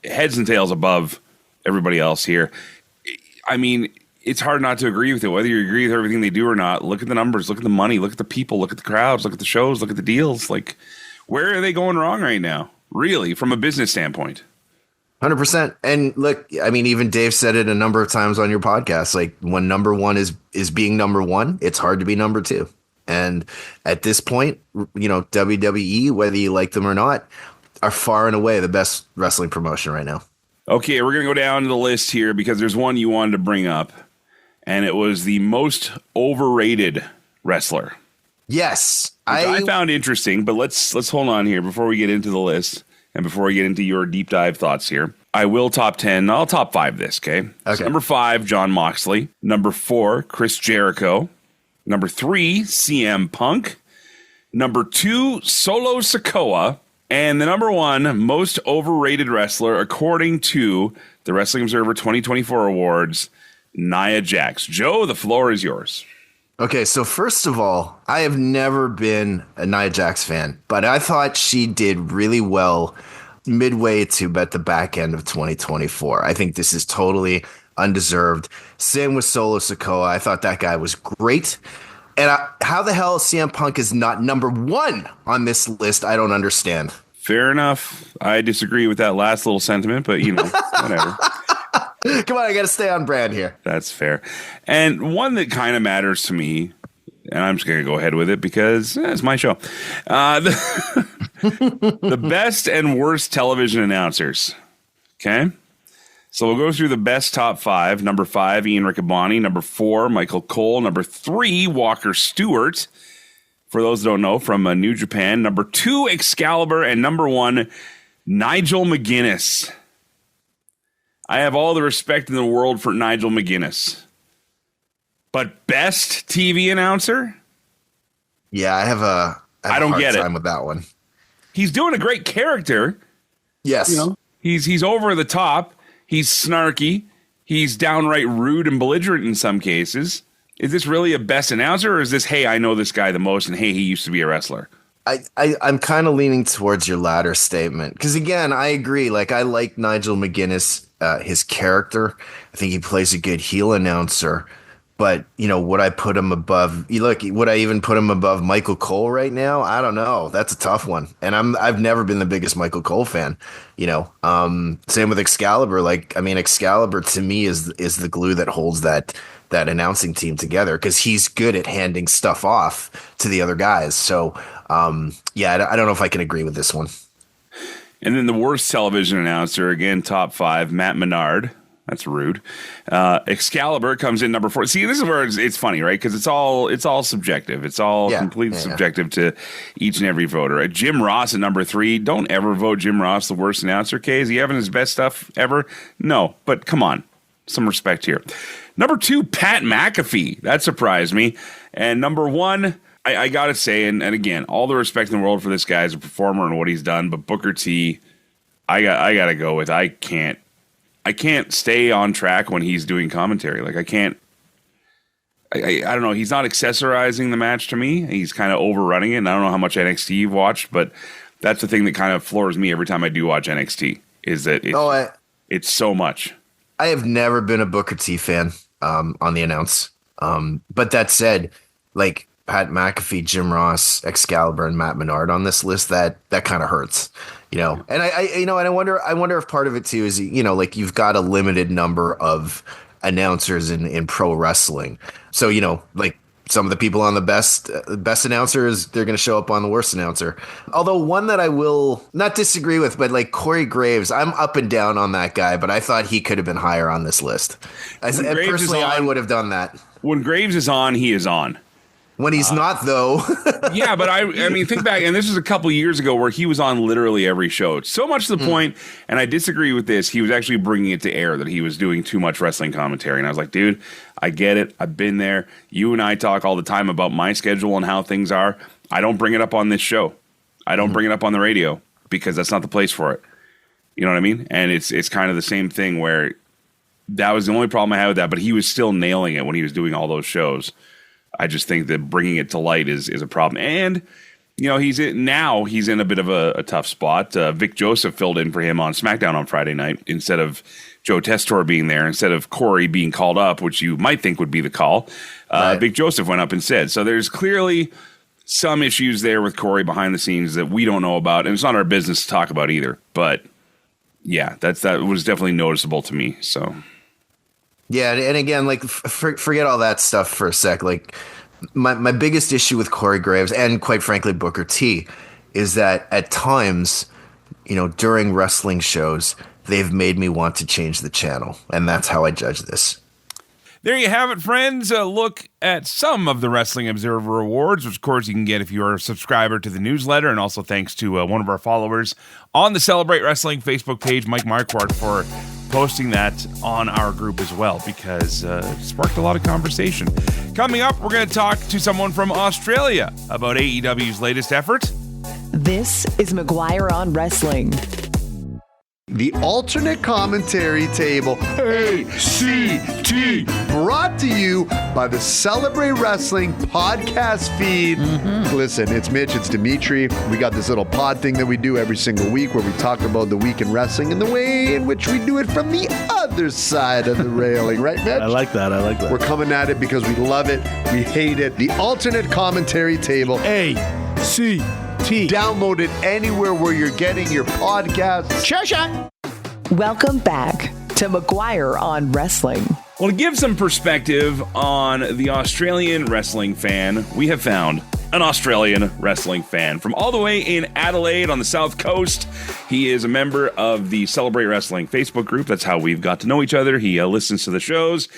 heads and tails above everybody else here. I mean, it's hard not to agree with it, whether you agree with everything they do or not. Look at the numbers, look at the money, look at the people, look at the crowds, look at the shows, look at the deals. Like, where are they going wrong right now? Really, from a business standpoint. 100%. And look, I mean, even Dave said it a number of times on your podcast. Like, when number 1 is being number 1, it's hard to be number 2. And at this point, WWE, whether you like them or not, are far and away the best wrestling promotion right now. Okay, we're going to go down the list here because there's one you wanted to bring up, and it was the most overrated wrestler. Yes. I found interesting, but let's hold on here before we get into the list and before we get into your deep dive thoughts here. I will top 10. I'll top 5 this, okay? So number 5, Jon Moxley. Number 4, Chris Jericho. Number 3, CM Punk. Number 2, Solo Sikoa. And the number 1 most overrated wrestler, according to the Wrestling Observer 2024 Awards, Nia Jax. Joe, the floor is yours. Okay, so first of all, I have never been a Nia Jax fan, but I thought she did really well midway to at the back end of 2024. I think this is totally undeserved. Same with Solo Sikoa. I thought that guy was great. And how the hell CM Punk is not number 1 on this list, I don't understand. Fair enough. I disagree with that last little sentiment, but, whatever. Come on, I got to stay on brand here. That's fair. And one that kind of matters to me, and I'm just going to go ahead with it because it's my show. The best and worst television announcers. Okay? So we'll go through the best top 5. Number 5, Ian Riccaboni. Number 4, Michael Cole. Number 3, Walker Stewart. For those that don't know, from New Japan. Number 2, Excalibur. And number 1, Nigel McGuinness. I have all the respect in the world for Nigel McGuinness. But best TV announcer? Yeah, I have a hard time with that one. He's doing a great character. Yes. He's over the top. He's snarky. He's downright rude and belligerent in some cases. Is this really a best announcer, or is this, hey, I know this guy the most, and hey, he used to be a wrestler? I'm kind of leaning towards your latter statement. Because, again, I agree. Like, I like Nigel McGuinness, his character. I think he plays a good heel announcer. But, would I put him above? Would I even put him above Michael Cole right now? I don't know. That's a tough one. And I've never been the biggest Michael Cole fan. Same with Excalibur. Excalibur to me is the glue that holds that announcing team together, because he's good at handing stuff off to the other guys. So, I don't know if I can agree with this one. And then the worst television announcer, again, top 5, Matt Menard. That's rude. Excalibur comes in number 4. See, this is where it's funny, right? Because it's all subjective. It's all completely subjective to each and every voter. Jim Ross at number 3. Don't ever vote Jim Ross the worst announcer. Okay, is he having his best stuff ever? No, but come on, some respect here. Number 2, Pat McAfee. That surprised me. And number 1, I gotta say, and again, all the respect in the world for this guy as a performer and what he's done, but Booker T, I gotta go with. I can't stay on track when he's doing commentary. Like, I don't know. He's not accessorizing the match to me. He's kind of overrunning it. And I don't know how much NXT you've watched, but that's the thing that kind of floors me every time I do watch NXT is that it's so much. I have never been a Booker T fan on the announce. But that said, like Pat McAfee, Jim Ross, Excalibur, and Matt Menard on this list, that kind of hurts. And I wonder if part of it too is, like you've got a limited number of announcers in pro wrestling. So, like some of the people on the best announcers, they're going to show up on the worst announcer. Although one that I will not disagree with, but like Corey Graves, I'm up and down on that guy, but I thought he could have been higher on this list. Personally, I would have done that. When Graves is on, he is on. When he's not, though. Yeah, but I mean, think back, and this was a couple years ago where he was on literally every show. So much to the point, and I disagree with this, he was actually bringing it to air that he was doing too much wrestling commentary. And I was like, dude, I get it. I've been there. You and I talk all the time about my schedule and how things are. I don't bring it up on this show. I don't bring it up on the radio because that's not the place for it. You know what I mean? And it's kind of the same thing where that was the only problem I had with that, but he was still nailing it when he was doing all those shows. I just think that bringing it to light is a problem. And, he's in a bit of a tough spot. Vic Joseph filled in for him on SmackDown on Friday night instead of Joe Testor being there, instead of Corey being called up, which you might think would be the call. Right. Vic Joseph went up instead. So there's clearly some issues there with Corey behind the scenes that we don't know about. And it's not our business to talk about either. But, yeah, that was definitely noticeable to me. So... Yeah, and again, like, forget all that stuff for a sec. Like, my biggest issue with Corey Graves and, quite frankly, Booker T is that at times, during wrestling shows, they've made me want to change the channel, and that's how I judge this. There you have it, friends. A look at some of the Wrestling Observer Awards, which, of course, you can get if you are a subscriber to the newsletter, and also thanks to one of our followers on the Celebrate Wrestling Facebook page, Mike Marquardt, for posting that on our group as well, because it sparked a lot of conversation. Coming up, we're going to talk to someone from Australia about AEW's latest effort. This is McGuire on Wrestling. The alternate commentary table, ACT, brought to you by the Celebrate Wrestling podcast feed. Listen, it's Mitch, it's Dimitri. We got this little pod thing that we do every single week where we talk about the week in wrestling and the way in which we do it from the other side of the railing. Right, Mitch? I like that. We're coming at it because we love it. We hate it. The alternate commentary table, ACT. Download it anywhere where you're getting your podcasts. Shasha. Welcome back to McGuire on Wrestling. Well, to give some perspective on the Australian wrestling fan, we have found an Australian wrestling fan from all the way in Adelaide on the South Coast. He is a member of the Celebrate Wrestling Facebook group. That's how we've got to know each other. He listens to the shows,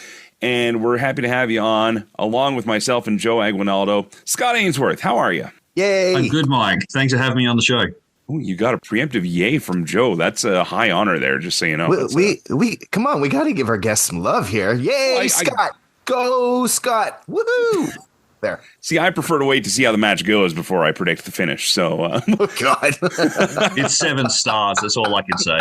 and we're happy to have you on, along with myself and Joe Aguinaldo. Scott Ainsworth, how are you? Yay! I'm good, Mike. Thanks for having me on the show. Ooh, you got a preemptive yay from Joe. That's a high honor there, just so you know. We come on, we got to give our guests some love here. Yay, Scott! Go, Scott! Woohoo! There. See, I prefer to wait to see how the match goes before I predict the finish. So, oh God, it's 7 stars. That's all I can say.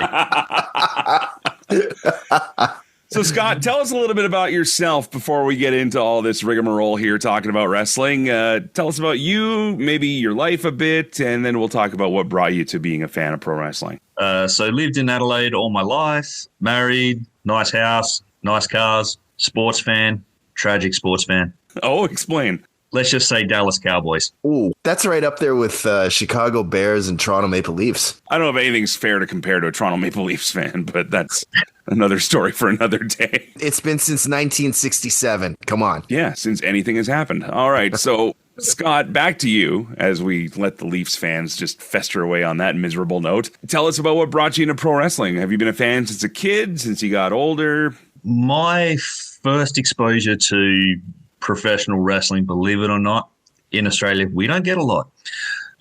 So, Scott, tell us a little bit about yourself before we get into all this rigmarole here talking about wrestling. Tell us about you, maybe your life a bit, and then we'll talk about what brought you to being a fan of pro wrestling. So lived in Adelaide all my life, married, nice house, nice cars, sports fan, tragic sports fan. Oh, explain. Let's just say Dallas Cowboys. Ooh, that's right up there with Chicago Bears and Toronto Maple Leafs. I don't know if anything's fair to compare to a Toronto Maple Leafs fan, but that's another story for another day. It's been since 1967. Come on. Yeah, since anything has happened. All right, so Scott, back to you as we let the Leafs fans just fester away on that miserable note. Tell us about what brought you into pro wrestling. Have you been a fan since a kid, since you got older? My first exposure to professional wrestling, believe it or not, in Australia, we don't get a lot,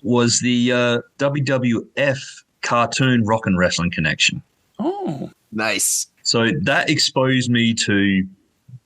was the WWF cartoon Rock and Wrestling Connection. Oh, nice. So that exposed me to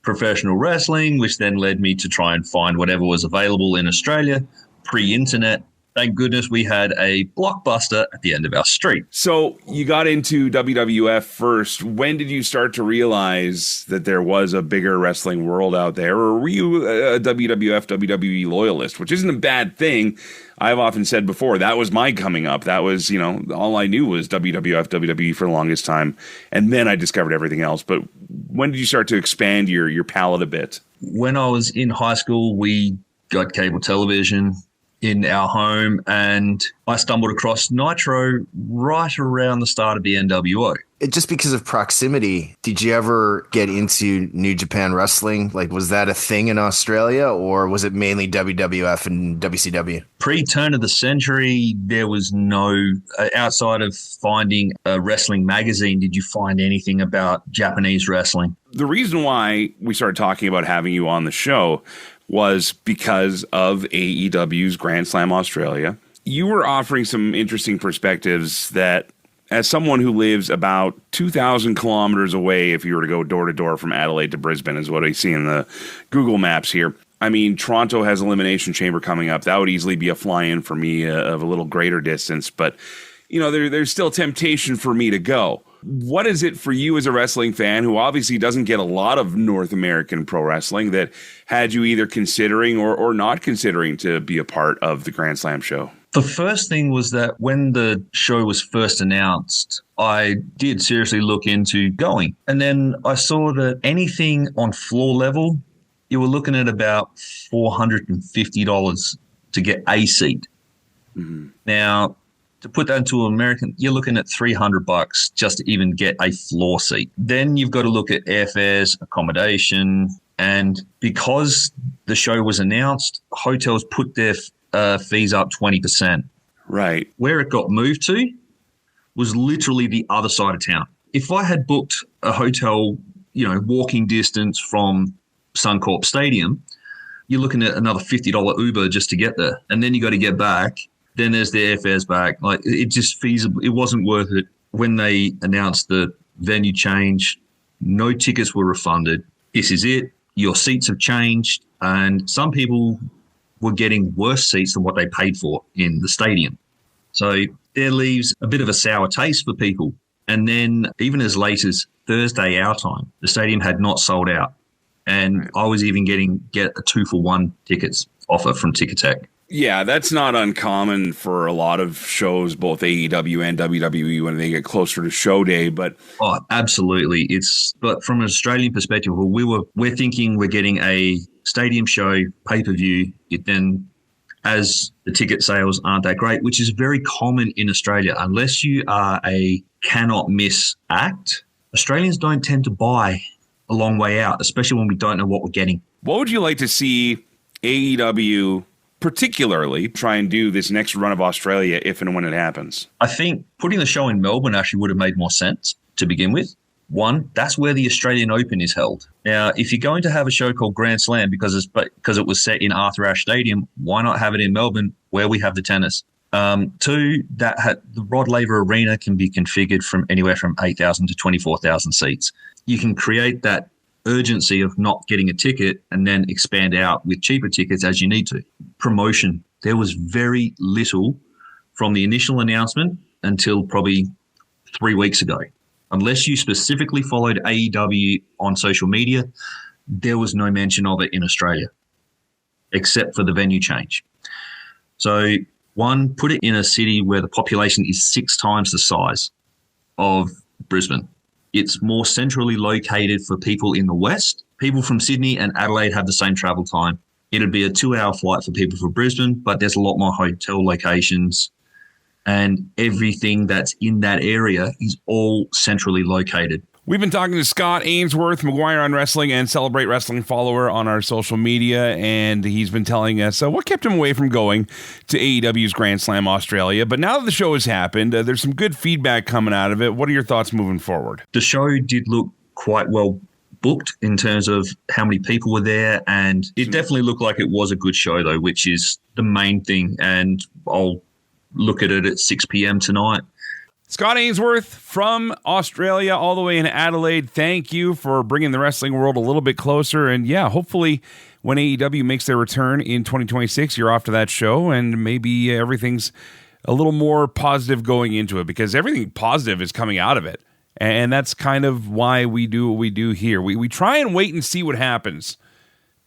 professional wrestling, which then led me to try and find whatever was available in Australia, pre-internet. Thank goodness we had a Blockbuster at the end of our street. So you got into WWF first. When did you start to realize that there was a bigger wrestling world out there? Or were you a WWF, WWE loyalist, which isn't a bad thing? I've often said before, that was my coming up. That was, all I knew was WWF, WWE for the longest time. And then I discovered everything else. But when did you start to expand your palette a bit? When I was in high school, we got cable television in our home, and I stumbled across Nitro right around the start of the NWO. Just because of proximity, did you ever get into New Japan Wrestling? Like, was that a thing in Australia, or was it mainly WWF and WCW? Pre-turn of the century, there was no, outside of finding a wrestling magazine, did you find anything about Japanese wrestling? The reason why we started talking about having you on the show was because of AEW's Grand Slam Australia. You were offering some interesting perspectives that, as someone who lives about 2,000 kilometers away, if you were to go door to door from Adelaide to Brisbane, is what I see in the Google Maps here. I mean, Toronto has Elimination Chamber coming up. That would easily be a fly-in for me of a little greater distance. But, there's still temptation for me to go. What is it for you as a wrestling fan who obviously doesn't get a lot of North American pro wrestling that had you either considering or not considering to be a part of the Grand Slam show? The first thing was that when the show was first announced, I did seriously look into going. And then I saw that anything on floor level, you were looking at about $450 to get a seat. Mm-hmm. Now, to put that into American, you're looking at $300 just to even get a floor seat. Then you've got to look at airfares, accommodation, and because the show was announced, hotels put their fees up 20%. Right. Where it got moved to was literally the other side of town. If I had booked a hotel, walking distance from Suncorp Stadium, you're looking at another $50 Uber just to get there. And then you got to get back. Then there's the airfares back. Like, it just feasible. It wasn't worth it. When they announced the venue change, no tickets were refunded. This is it. Your seats have changed. And some people were getting worse seats than what they paid for in the stadium. So there leaves a bit of a sour taste for people. And then even as late as Thursday our time, the stadium had not sold out. And I was even get a 2-for-1 tickets offer from Ticketek. Yeah, that's not uncommon for a lot of shows, both AEW and WWE, when they get closer to show day. But absolutely, but from an Australian perspective, we're thinking we're getting a stadium show pay-per-view. Then, as the ticket sales aren't that great, which is very common in Australia, unless you are a cannot miss act, Australians don't tend to buy a long way out, especially when we don't know what we're getting. What would you like to see AEW particularly try and do this next run of Australia if and when it happens? I think putting the show in Melbourne actually would have made more sense to begin with. One, that's where the Australian Open is held. Now, if you're going to have a show called Grand Slam because it was set in Arthur Ashe Stadium, why not have it in Melbourne where we have the tennis? Two, the Rod Laver Arena can be configured from anywhere from 8,000 to 24,000 seats. You can create that urgency of not getting a ticket and then expand out with cheaper tickets as you need to. Promotion. There was very little from the initial announcement until probably 3 weeks ago. Unless you specifically followed AEW on social media, there was no mention of it in Australia, except for the venue change. So, one, put it in a city where the population is 6 times the size of Brisbane. It's more centrally located for people in the west. People from Sydney and Adelaide have the same travel time. It'd be a 2-hour flight for people from Brisbane, but there's a lot more hotel locations, and everything that's in that area is all centrally located. We've been talking to Scott Ainsworth, McGuire on Wrestling and Celebrate Wrestling follower on our social media, and he's been telling us what kept him away from going to AEW's Grand Slam Australia. But now that the show has happened, there's some good feedback coming out of it. What are your thoughts moving forward? The show did look quite well booked in terms of how many people were there, and it definitely looked like it was a good show, though, which is the main thing. And I'll look at it at 6 p.m. tonight. Scott Ainsworth from Australia all the way in Adelaide, thank you for bringing the wrestling world a little bit closer. And yeah, hopefully when AEW makes their return in 2026, you're off to that show and maybe everything's a little more positive going into it, because everything positive is coming out of it. And that's kind of why we do what we do here. We try and wait and see what happens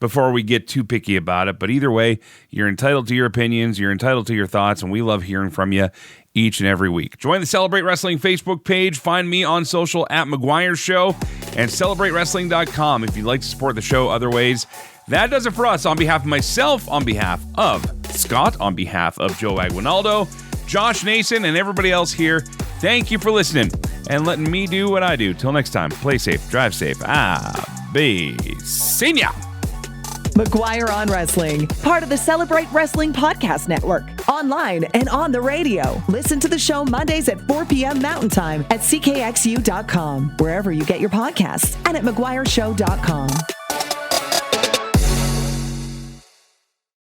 before we get too picky about it. But either way, you're entitled to your opinions, you're entitled to your thoughts, and we love hearing from you each and every week. Join the Celebrate Wrestling Facebook page. Find me on social at McGuire Show and CelebrateWrestling.com if you'd like to support the show other ways. That does it for us. On behalf of myself, on behalf of Scott, on behalf of Joe Aguinaldo, Josh Nason, and everybody else here, thank you for listening and letting me do what I do. Till next time, play safe, drive safe. Be seen ya. McGuire on Wrestling, part of the Celebrate Wrestling Podcast Network. Online and on the radio. Listen to the show Mondays at 4 p.m. Mountain Time at CKXU.com, wherever you get your podcasts, and at McGuireShow.com.